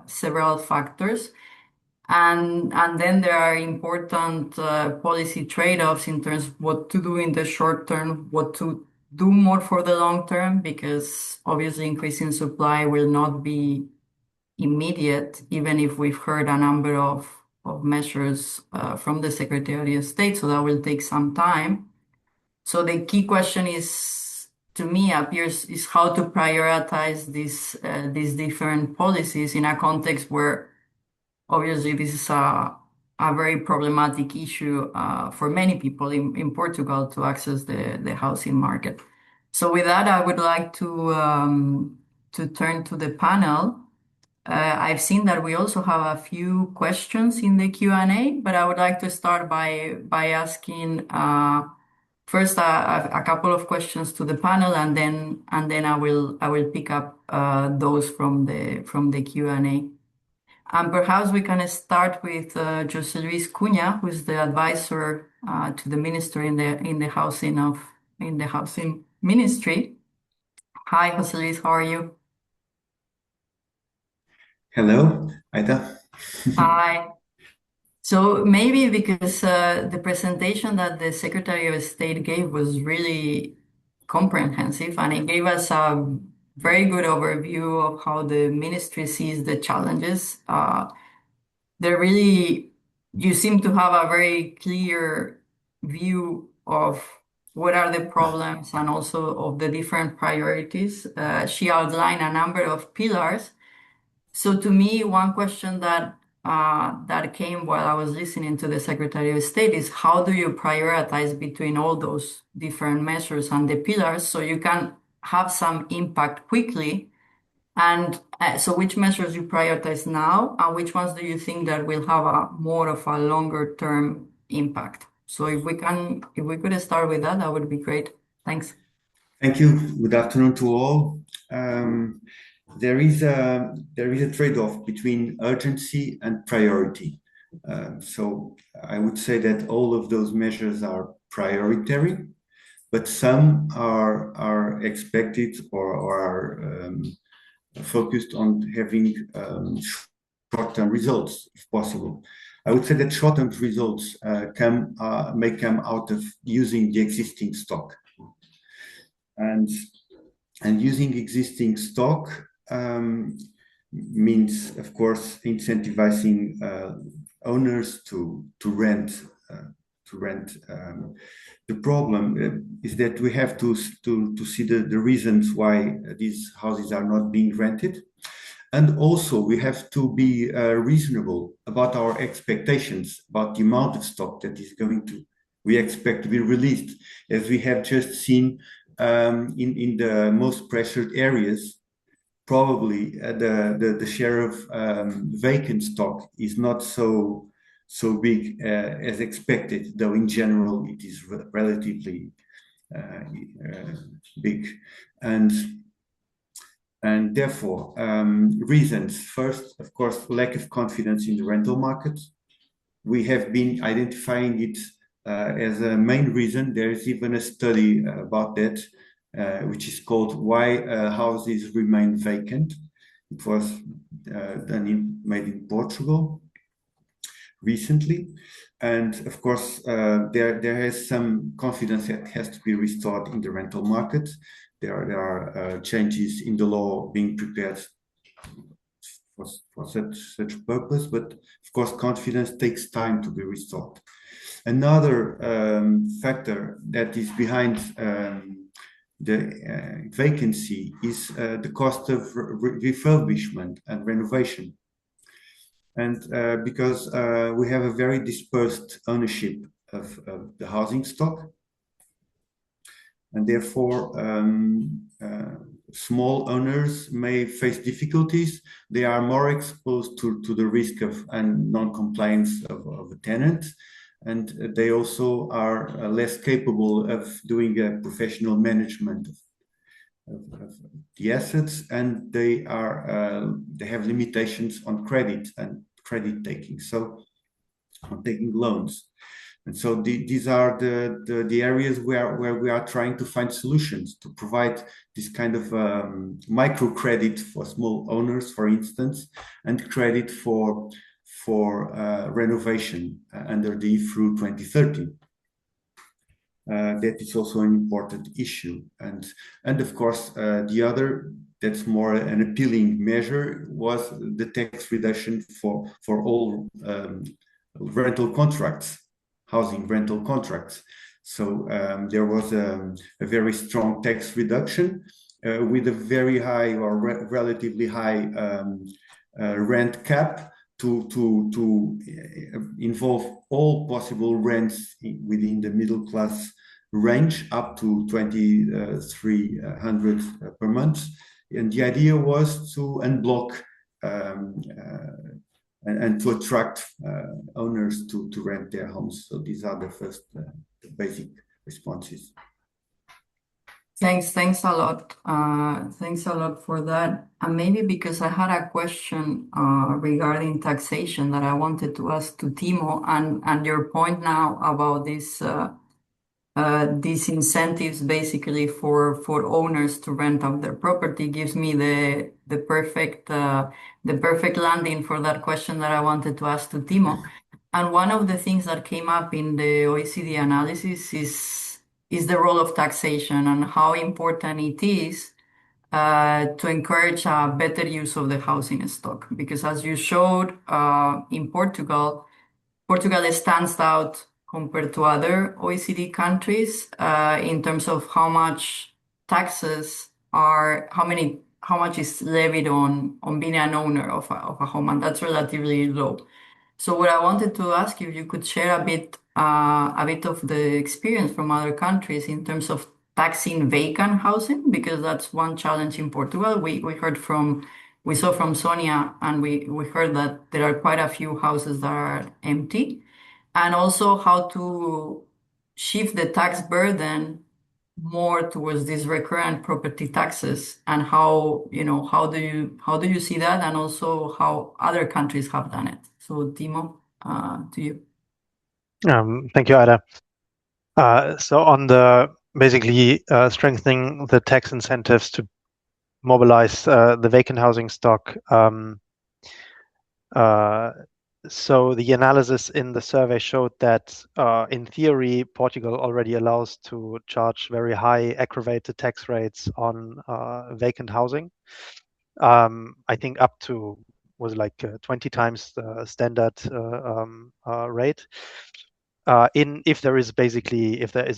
several factors, and then there are important policy trade-offs in terms of what to do in the short term, what to do more for the long term, because obviously increasing supply will not be immediate, even if we've heard a number of measures from the Secretary of State, so that will take some time. So the key question is, to me, appears is how to prioritize these different policies in a context where obviously this is a very problematic issue for many people in Portugal to access the housing market. So with that, I would like to turn to the panel. I've seen that we also have a few questions in the Q&A, but I would like to start by asking first a couple of questions to the panel, and then I will pick up those from the Q&A. And perhaps we can start with José Luis Cunha, who is the advisor to the minister in the housing ministry. Hi, José Luis, how are you? Hello, Aida. Hi. So maybe because the presentation that the Secretary of State gave was really comprehensive, and it gave us a very good overview of how the ministry sees the challenges. They're really, you seem to have a very clear view of what are the problems and also of the different priorities. She outlined a number of pillars. So to me, one question that came while I was listening to the Secretary of State is how do you prioritize between all those different measures and the pillars so you can have some impact quickly? And so which measures you prioritize now, and which ones do you think that will have a more of a longer term impact? So if we could start with that, that would be great. Thanks. Thank you. Good afternoon to all. There is a trade-off between urgency and priority. So I would say that all of those measures are prioritary, but some are expected or are focused on having short-term results, if possible. I would say that short-term results may come out of using the existing stock. And using existing stock means, of course, incentivizing owners to rent. The problem is that we have to see the reasons why these houses are not being rented. And also we have to be reasonable about our expectations about the amount of stock that is we expect to be released. As we have just seen in the most pressured areas, probably the share of vacant stock is not so big as expected, though in general it is relatively big. And therefore, reasons. First, of course, lack of confidence in the rental market. We have been identifying it as a main reason. There is even a study about that, which is called Why Houses Remain Vacant. It was made in Portugal recently. And of course, there is some confidence that has to be restored in the rental market. There are changes in the law being prepared for such purpose, but of course, confidence takes time to be restored. Another factor that is behind the vacancy is the cost of refurbishment and renovation. And because we have a very dispersed ownership of the housing stock, and therefore small owners may face difficulties. They are more exposed to the risk of non-compliance of a tenant, and they also are less capable of doing a professional management of the assets, and they have limitations on credit and credit taking, so on taking loans. And so these are the areas where we are trying to find solutions to provide this kind of microcredit for small owners, for instance, and credit for renovation under the through 2030. That is also an important issue. And of course, the other that's more an appealing measure was the tax reduction for all rental contracts, housing rental contracts. So there was a very strong tax reduction with a very high or relatively high rent cap to involve all possible rents within the middle class range up to 2,300 per month. And the idea was to unblock and to attract owners to rent their homes. So these are the first basic responses. Thanks a lot. Thanks a lot for that. And maybe because I had a question regarding taxation that I wanted to ask to Timo, and your point now about these incentives basically for owners to rent out their property gives me the perfect landing for that question that I wanted to ask to Timo. And one of the things that came up in the OECD analysis is the role of taxation and how important it is to encourage a better use of the housing stock. Because as you showed in Portugal, Portugal stands out compared to other OECD countries in terms of how much taxes are, how much is levied on being an owner of a home, and that's relatively low. So what I wanted to ask you, if you could share a bit of the experience from other countries in terms of taxing vacant housing, because that's one challenge in Portugal. We saw from Sonia, and we heard that there are quite a few houses that are empty, and also how to shift the tax burden more towards these recurrent property taxes, and how do you see that, and also how other countries have done it. So Timo, to you. Thank you, Ida. So on the basically strengthening the tax incentives to mobilize the vacant housing stock. So the analysis in the survey showed that in theory, Portugal already allows to charge very high aggravated tax rates on vacant housing. I think up to was like 20 times the standard rate. If there is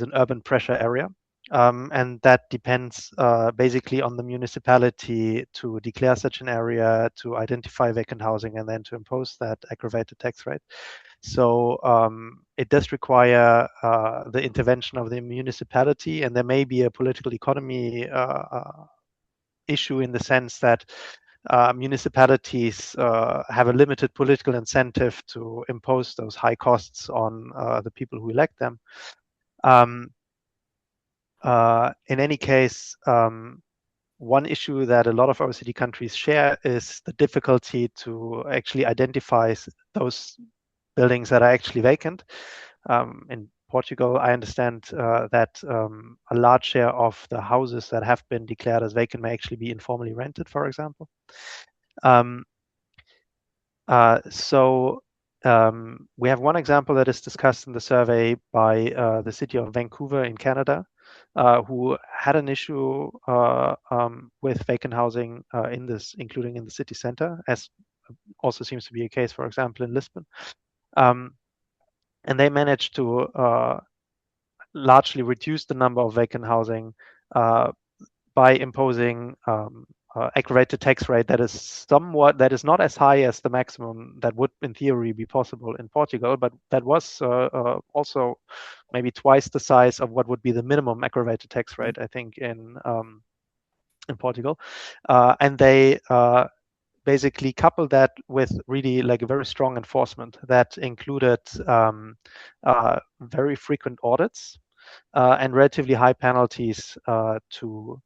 an urban pressure area. And that depends basically on the municipality to declare such an area, to identify vacant housing, and then to impose that aggravated tax rate. So it does require the intervention of the municipality, and there may be a political economy issue in the sense that municipalities have a limited political incentive to impose those high costs on the people who elect them. In any case, one issue that a lot of OECD countries share is the difficulty to actually identify those buildings that are actually vacant. In Portugal, I understand that a large share of the houses that have been declared as vacant may actually be informally rented, for example. We have one example that is discussed in the survey by the city of Vancouver in Canada, who had an issue with vacant housing including in the city center, as also seems to be a case, for example, in Lisbon. And they managed to largely reduce the number of vacant housing by imposing aggravated tax rate that is not as high as the maximum that would in theory be possible in Portugal, but that was also maybe twice the size of what would be the minimum aggravated tax rate, I think, in Portugal. And they basically coupled that with really like a very strong enforcement that included very frequent audits and relatively high penalties to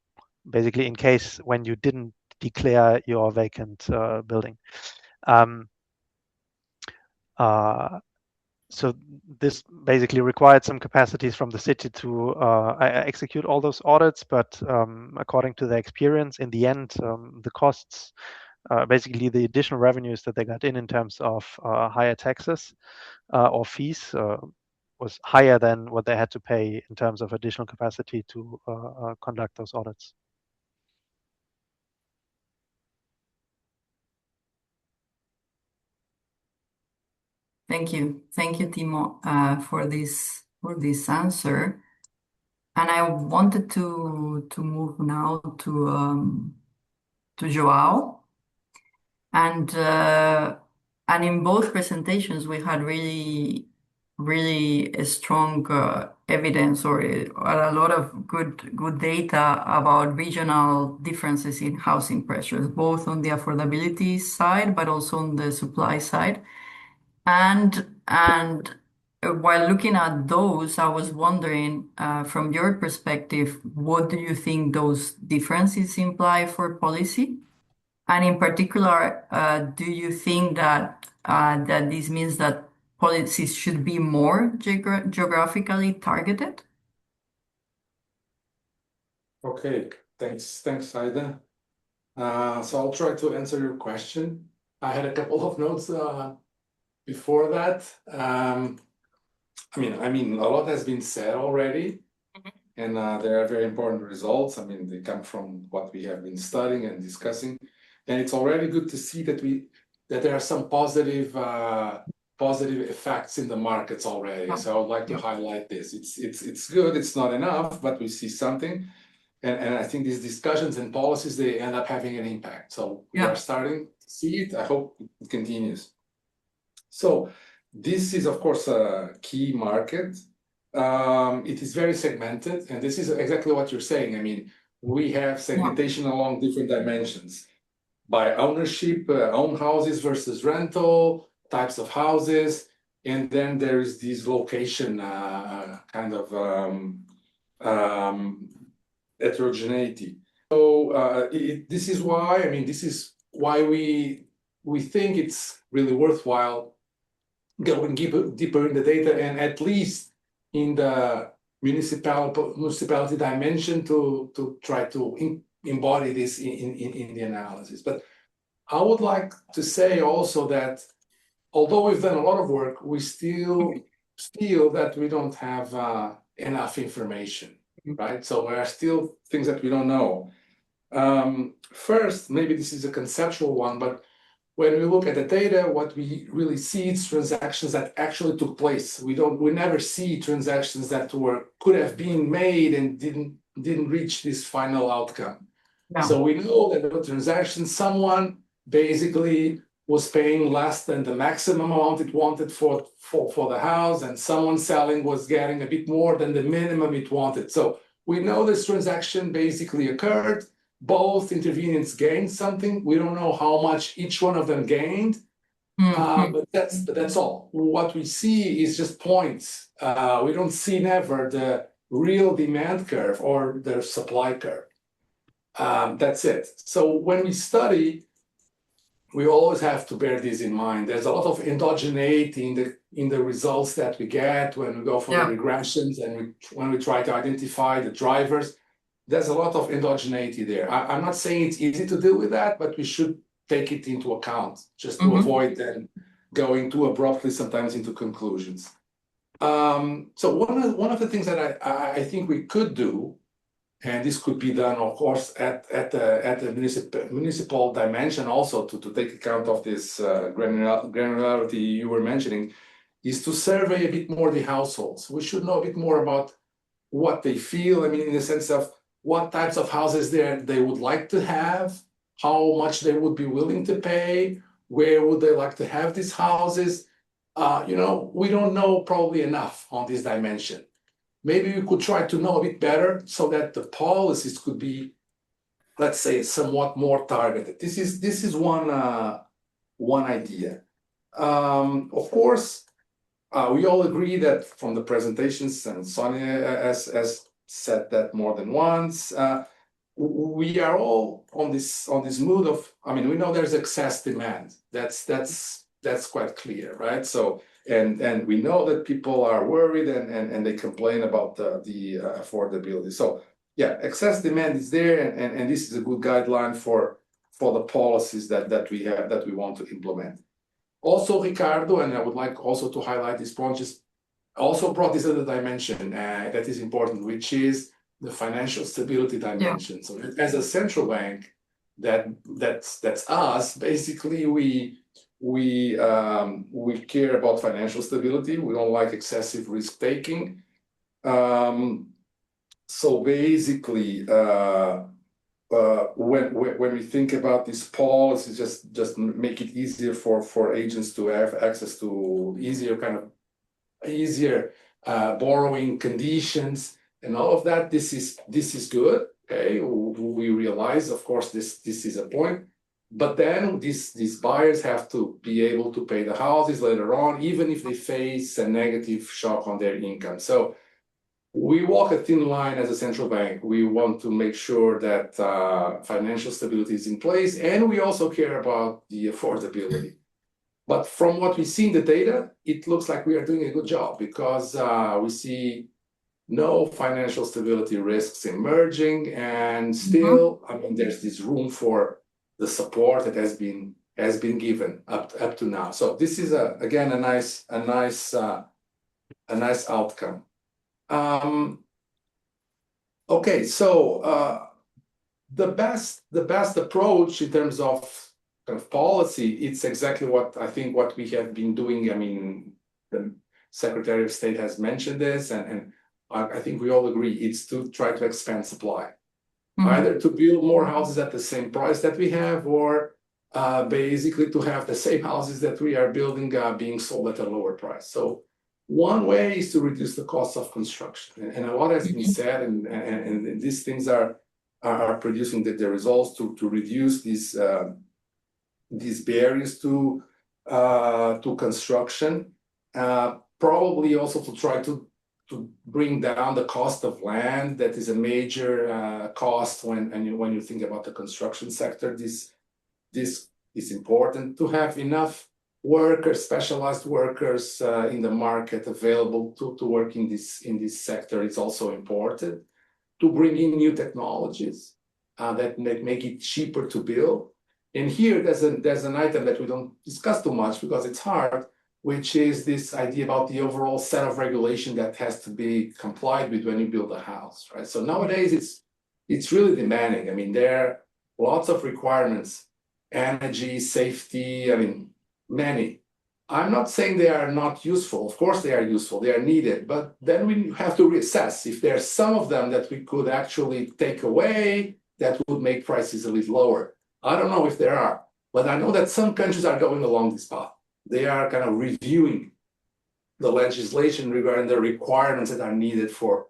basically in case when you didn't declare your vacant building. So this basically required some capacities from the city to execute all those audits, but according to the experience, in the end, the costs, basically the additional revenues that they got in terms of higher taxes or fees was higher than what they had to pay in terms of additional capacity to conduct those audits. Thank you, Timo, for this answer. And I wanted to move now to Joao, and in both presentations we had really a strong evidence or a lot of good data about regional differences in housing pressures, both on the affordability side but also on the supply side. And while looking at those, I was wondering, from your perspective, what do you think those differences imply for policy? And in particular, do you think that this means that policies should be more geographically targeted? Okay, thanks, Ida. So I'll try to answer your question. I had a couple of notes before that. I mean, a lot has been said already. and they are very important results. I mean, they come from what we have been studying and discussing, and it's already good to see that there are some positive effects in the markets already. So I would like to highlight this. It's good. It's not enough, but we see something, and I think these discussions and policies, they end up having an impact. So we are starting to see it. I hope it continues. So this is, of course, a key market. It is very segmented, and this is exactly what you're saying. I mean, we have segmentation along different dimensions by ownership, own houses versus rental, types of houses, and then there is this location kind of heterogeneity. So this is why, I mean, this is why we think it's really worthwhile going deeper in the data, and at least in the municipality dimension to try to embody this in the analysis. But I would like to say also that although we've done a lot of work, we still feel that we don't have enough information, right? So there are still things that we don't know. First, maybe this is a conceptual one, but when we look at the data, what we really see is transactions that actually took place. We never see transactions that could have been made and didn't reach this final outcome. So we know that the transaction, someone basically was paying less than the maximum amount it wanted for the house, and someone selling was getting a bit more than the minimum it wanted. So we know this transaction basically occurred. Both intervenants gained something. We don't know how much each one of them gained, but that's all. What we see is just points. We don't see never the real demand curve or the supply curve. That's it. So when we study, we always have to bear this in mind. There's a lot of endogeneity in the results that we get when we go for the regressions and when we try to identify the drivers. There's a lot of endogeneity there. I'm not saying it's easy to deal with that, but we should take it into account just to avoid then going too abruptly sometimes into conclusions. So one of the things that I think we could do, and this could be done, of course, at the municipal dimension also to take account of this granularity you were mentioning, is to survey a bit more the households. We should know a bit more about what they feel. I mean, in the sense of what types of houses they would like to have, how much they would be willing to pay, where would they like to have these houses. We don't know probably enough on this dimension. Maybe we could try to know a bit better so that the policies could be, let's say, somewhat more targeted. This is one idea. Of course, we all agree that from the presentations, and Sonia has said that more than once, we are all on this mood of, I mean, we know there's excess demand. That's quite clear, right? So and we know that people are worried and they complain about the affordability. So yeah, excess demand is there, and this is a good guideline for the policies that we have, that we want to implement. Also, Ricardo, and I would like also to highlight this point, just also brought this other dimension that is important, which is the financial stability dimension. So as a central bank, that's us. Basically, we care about financial stability. We don't like excessive risk taking. So basically, when we think about this policy, just make it easier for agents to have access to easier borrowing conditions and all of that. This is good. Okay, we realize, of course, this is a point. But then these buyers have to be able to pay the houses later on, even if they face a negative shock on their income. So we walk a thin line as a central bank. We want to make sure that financial stability is in place, and we also care about the affordability. But from what we see in the data, it looks like we are doing a good job, because we see no financial stability risks emerging, and still, I mean, there's this room for the support that has been given up to now. So this is again a nice outcome. Okay, so the best approach in terms of kind of policy, it's exactly what I think what we have been doing. I mean, the Secretary of State has mentioned this, and I think we all agree it's to try to expand supply, either to build more houses at the same price that we have, or basically to have the same houses that we are building being sold at a lower price. So one way is to reduce the cost of construction, and a lot has been said, and these things are producing the results to reduce these barriers to construction. Probably also to try to bring down the cost of land. That is a major cost when you think about the construction sector. This is important to have enough workers, specialized workers in the market available to work in this sector. It's also important to bring in new technologies that make it cheaper to build. And here there's an item that we don't discuss too much because it's hard, which is this idea about the overall set of regulation that has to be complied with when you build a house, right? So nowadays it's really demanding. I mean, there are lots of requirements, energy, safety, I mean, many. I'm not saying they are not useful. Of course they are useful, they are needed, but then we have to reassess if there are some of them that we could actually take away that would make prices a little lower. I don't know if there are, but I know that some countries are going along this path. They are kind of reviewing the legislation regarding the requirements that are needed for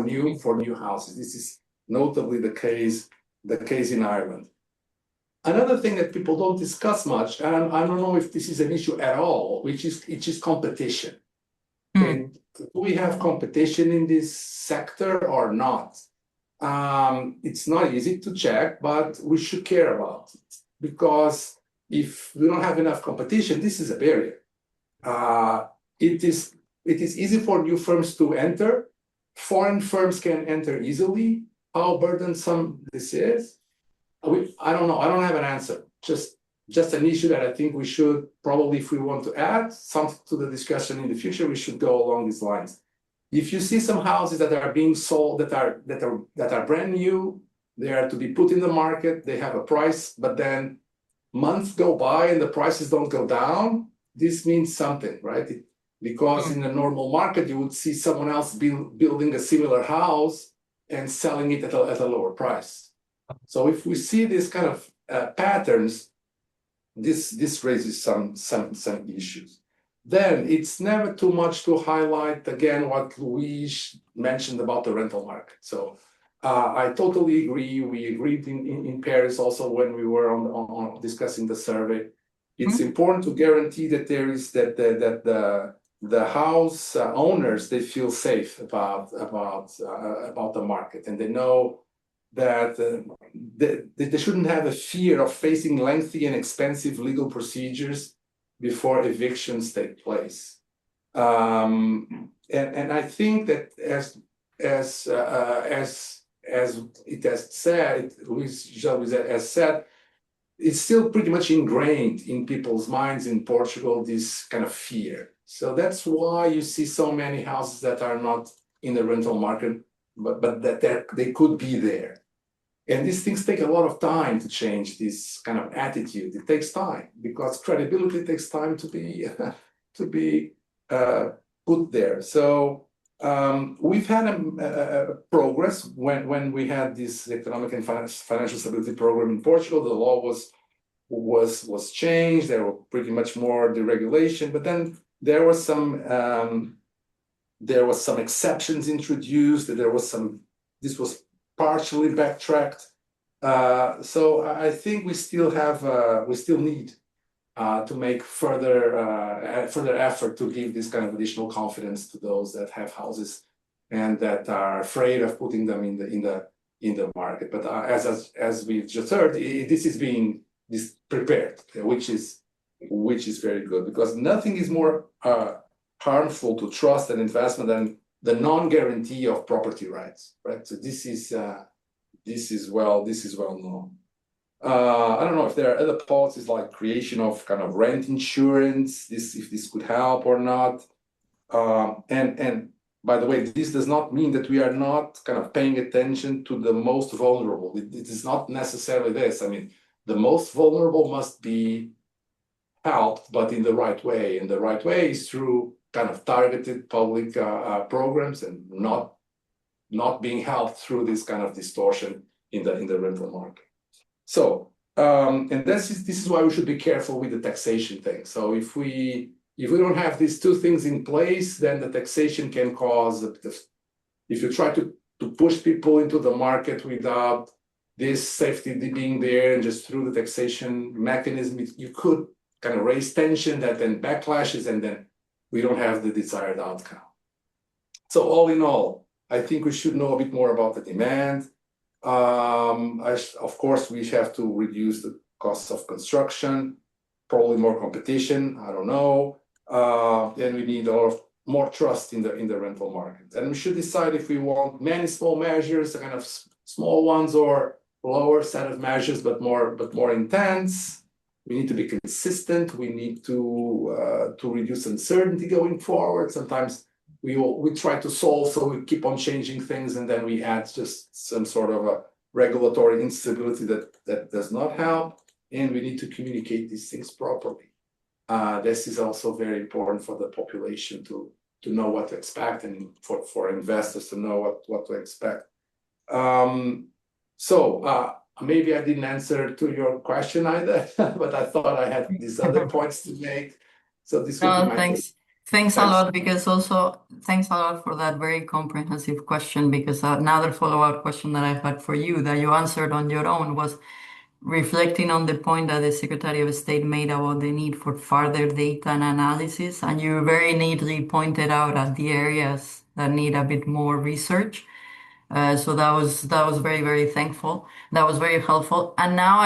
new houses. This is notably the case in Ireland. Another thing that people don't discuss much, and I don't know if this is an issue at all, which is competition. Okay, do we have competition in this sector or not? It's not easy to check, but we should care about it, because if we don't have enough competition, this is a barrier. It is easy for new firms to enter. Foreign firms can enter easily. How burdensome this is, I don't know. I don't have an answer. Just an issue that I think we should probably, if we want to add something to the discussion in the future, we should go along these lines. If you see some houses that are being sold that are brand new, they are to be put in the market, they have a price, but then months go by and the prices don't go down, this means something, right? Because in a normal market, you would see someone else building a similar house and selling it at a lower price. So if we see this kind of patterns, this raises some issues. Then it's never too much to highlight again what Luis mentioned about the rental market. So I totally agree. We agreed in Paris also when we were on discussing the survey. It's important to guarantee that there is that the house owners, they feel safe about the market, and they know that they shouldn't have a fear of facing lengthy and expensive legal procedures before evictions take place. And I think that as it has said, Luis has said, it's still pretty much ingrained in people's minds in Portugal, this kind of fear. So that's why you see so many houses that are not in the rental market, but that they could be there. And these things take a lot of time to change this kind of attitude. It takes time because credibility takes time to be put there. So we've had a progress when we had this economic and financial stability program in Portugal. The law was changed. There were pretty much more deregulation, but then there was some exceptions introduced. This was partially backtracked. So I think we still need to make further effort to give this kind of additional confidence to those that have houses and that are afraid of putting them in the market. But as we've just heard, this is being prepared, which is very good, because nothing is more harmful to trust and investment than the non-guarantee of property rights, right? So this is well known. I don't know if there are other policies like creation of kind of rent insurance, if this could help or not. And by the way, this does not mean that we are not kind of paying attention to the most vulnerable. It is not necessarily this. I mean, the most vulnerable must be helped, but in the right way. And the right way is through kind of targeted public programs, and not being helped through this kind of distortion in the rental market. So, and this is why we should be careful with the taxation thing. So if we don't have these two things in place, then the taxation can cause, if you try to push people into the market without this safety being there, and just through the taxation mechanism, you could kind of raise tension that then backlashes, and then we don't have the desired outcome. So all in all, I think we should know a bit more about the demand. Of course, we have to reduce the costs of construction, probably more competition, I don't know. And we need a lot of more trust in the rental market. And we should decide if we want many small measures, kind of small ones, or lower set of measures, but more intense. We need to be consistent. We need to reduce uncertainty going forward. Sometimes we try to solve, so we keep on changing things, and then we add just some sort of a regulatory instability that does not help. And we need to communicate these things properly. This is also very important for the population to know what to expect, and for investors to know what to expect. Maybe I didn't answer to your question either, but I thought I had these other points to make. So this would be my Thanks. Thanks a lot, because also thanks a lot for that very comprehensive question, because another follow-up question that I had for you that you answered on your own was reflecting on the point that the Secretary of State made about the need for further data and analysis, and you very neatly pointed out at the areas that need a bit more research. So that was very, very thankful. That was very helpful. And now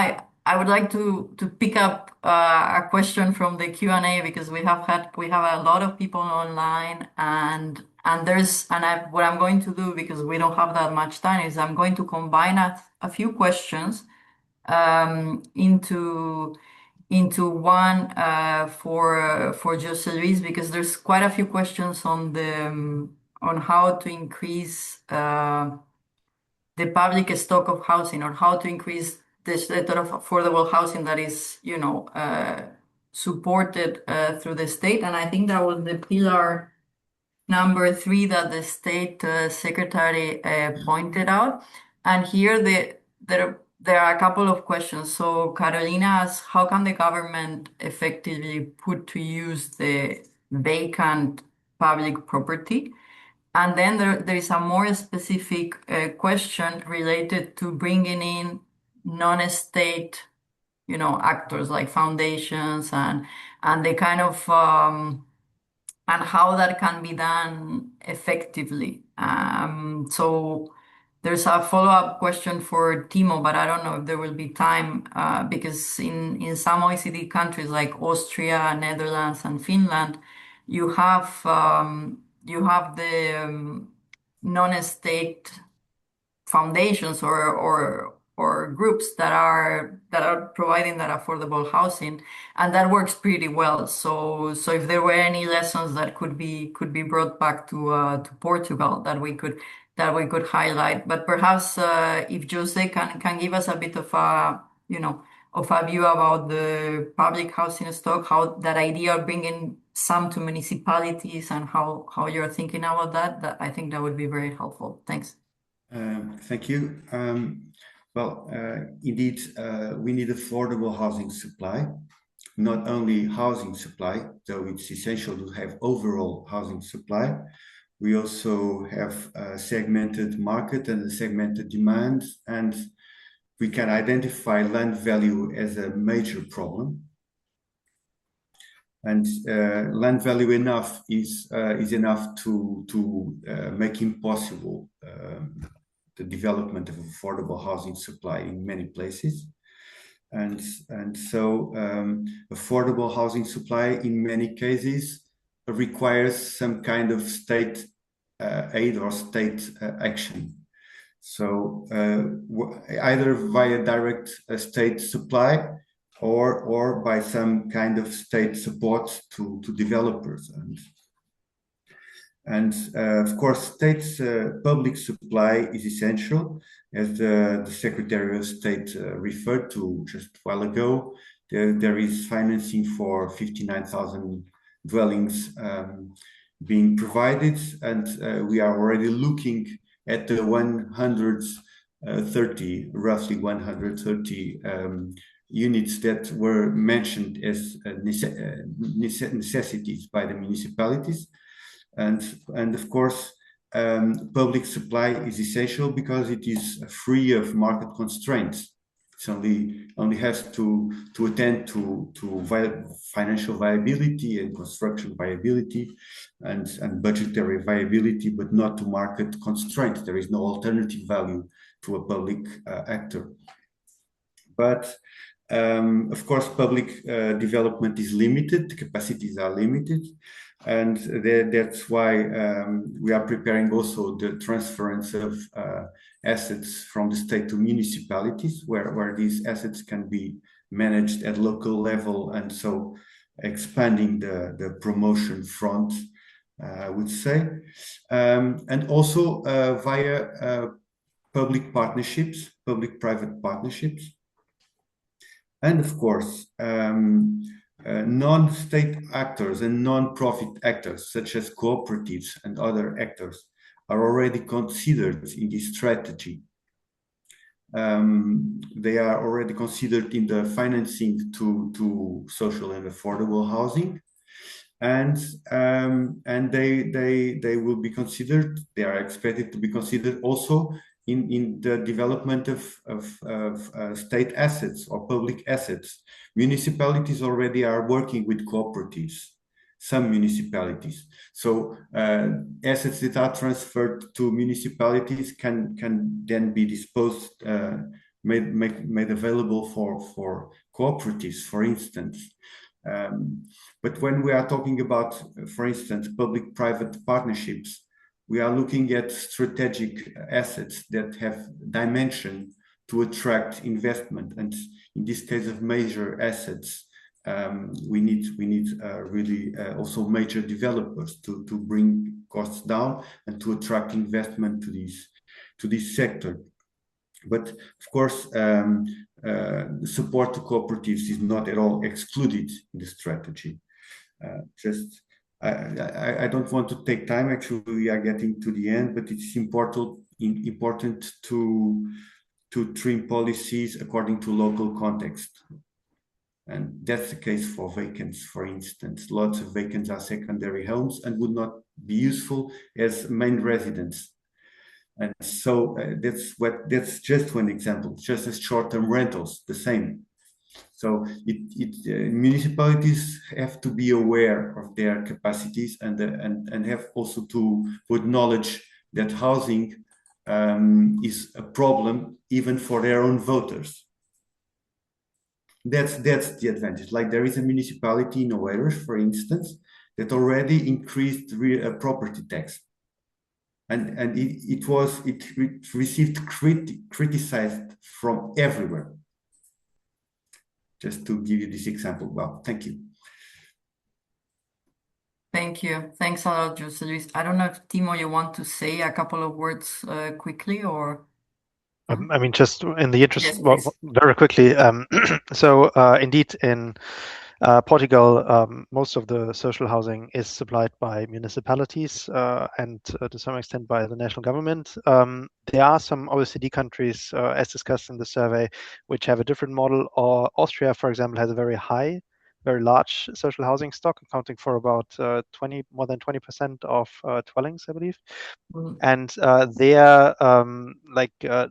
I would like to pick up a question from the Q&A, because we have a lot of people online, and what I'm going to do, because we don't have that much time, is I'm going to combine a few questions into one for Jose Luis, because there's quite a few questions on how to increase the public stock of housing, or how to increase the sort of affordable housing that is, supported through the state. And I think that was the pillar number 3 that the state secretary pointed out. And here there are a couple of questions. So Carolina asks, how can the government effectively put to use the vacant public property? And then there is a more specific question related to bringing in non-state, actors like foundations, and the kind of and how that can be done effectively. So there's a follow-up question for Timo, but I don't know if there will be time, because in some OECD countries like Austria, Netherlands, and Finland, you have the non-state foundations or groups that are providing that affordable housing, and that works pretty well. So if there were any lessons that could be brought back to Portugal that we could highlight, but perhaps if Jose can give us a bit of a view about the public housing stock, how that idea of bringing some to municipalities, and how you're thinking about that I think that would be very helpful. Thanks. Thank you. Indeed, we need affordable housing supply, not only housing supply, though it's essential to have overall housing supply. We also have a segmented market and a segmented demand, and we can identify land value as a major problem. And land value is enough to make impossible the development of affordable housing supply in many places. And so affordable housing supply in many cases requires some kind of state aid or state action. So either via direct state supply or by some kind of state support to developers. And of course, states' public supply is essential, as the Secretary of State referred to just a while ago. There is financing for 59,000 dwellings being provided, and we are already looking at the 130, roughly 130 units that were mentioned as necessities by the municipalities. And of course, public supply is essential because it is free of market constraints. It only has to attend to financial viability and construction viability and budgetary viability, but not to market constraints. There is no alternative value to a public actor. But of course, public development is limited, the capacities are limited, and that's why we are preparing also the transference of assets from the state to municipalities, where these assets can be managed at local level, and so expanding the promotion front, I would say, and also via public partnerships, public-private partnerships. And of course, non-state actors and non-profit actors, such as cooperatives and other actors, are already considered in this strategy. They are already considered in the financing to social and affordable housing, and they will be considered. They are expected to be considered also in the development of state assets or public assets. Municipalities already are working with cooperatives, some municipalities. So assets that are transferred to municipalities can then be disposed, made available for cooperatives, for instance. But when we are talking about, for instance, public-private partnerships, we are looking at strategic assets that have dimension to attract investment. And in this case of major assets, we need really also major developers to bring costs down and to attract investment to this sector. But of course, support to cooperatives is not at all excluded in the strategy. I don't want to take time. Actually, we are getting to the end, but it's important to trim policies according to local context. And that's the case for vacants, for instance. Lots of vacants are secondary homes and would not be useful as main residence. And so that's just one example, just as short-term rentals, the same. So municipalities have to be aware of their capacities and have also to acknowledge that housing is a problem even for their own voters. That's the advantage. Like there is a municipality in Oeiras, for instance, that already increased property tax, and it received criticized from everywhere. Just to give you this example. Well, thank you. Thank you. Thanks a lot, José Luis. I don't know if Timo, you want to say a couple of words quickly, or? I mean, just in the interest, Yes, well, please. very quickly. So indeed, in Portugal, most of the social housing is supplied by municipalities and to some extent by the national government. There are some OECD countries, as discussed in the survey, which have a different model. Or Austria, for example, has a very large social housing stock, accounting for about more than 20% of dwellings, I believe. And there,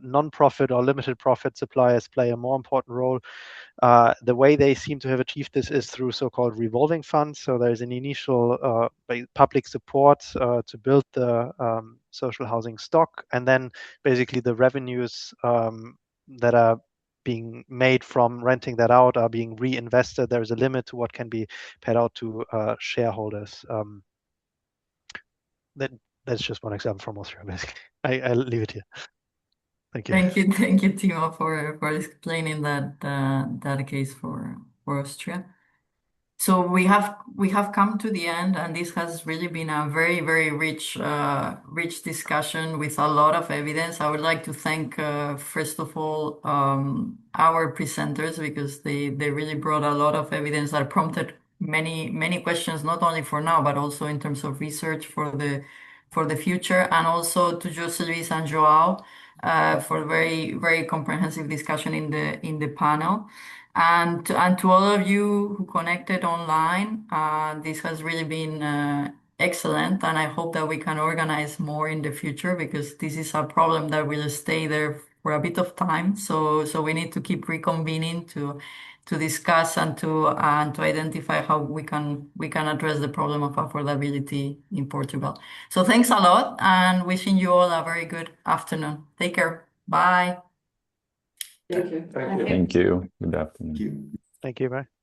non-profit or limited profit suppliers play a more important role. The way they seem to have achieved this is through so-called revolving funds. So there's an initial public support to build the social housing stock, and then basically the revenues that are being made from renting that out are being reinvested. There's a limit to what can be paid out to shareholders. That's just one example from Austria, basically. I'll leave it here. Thank you. Thank you, Timo, for explaining that case for Austria. So we have come to the end, and this has really been a very, very rich discussion with a lot of evidence. I would like to thank first of all our presenters, because they really brought a lot of evidence that prompted many questions, not only for now but also in terms of research for the future, and also to José Luis and Joao for very comprehensive discussion in the panel. And to all of you who connected online, this has really been excellent, and I hope that we can organize more in the future, because this is a problem that will stay there for a bit of time. So we need to keep reconvening to discuss and to identify how we can address the problem of affordability in Portugal. So thanks a lot, and wishing you all a very good afternoon. Take care. Bye. Thank you. Thank you. Thank you. Good afternoon. Thank you. Thank you. Bye.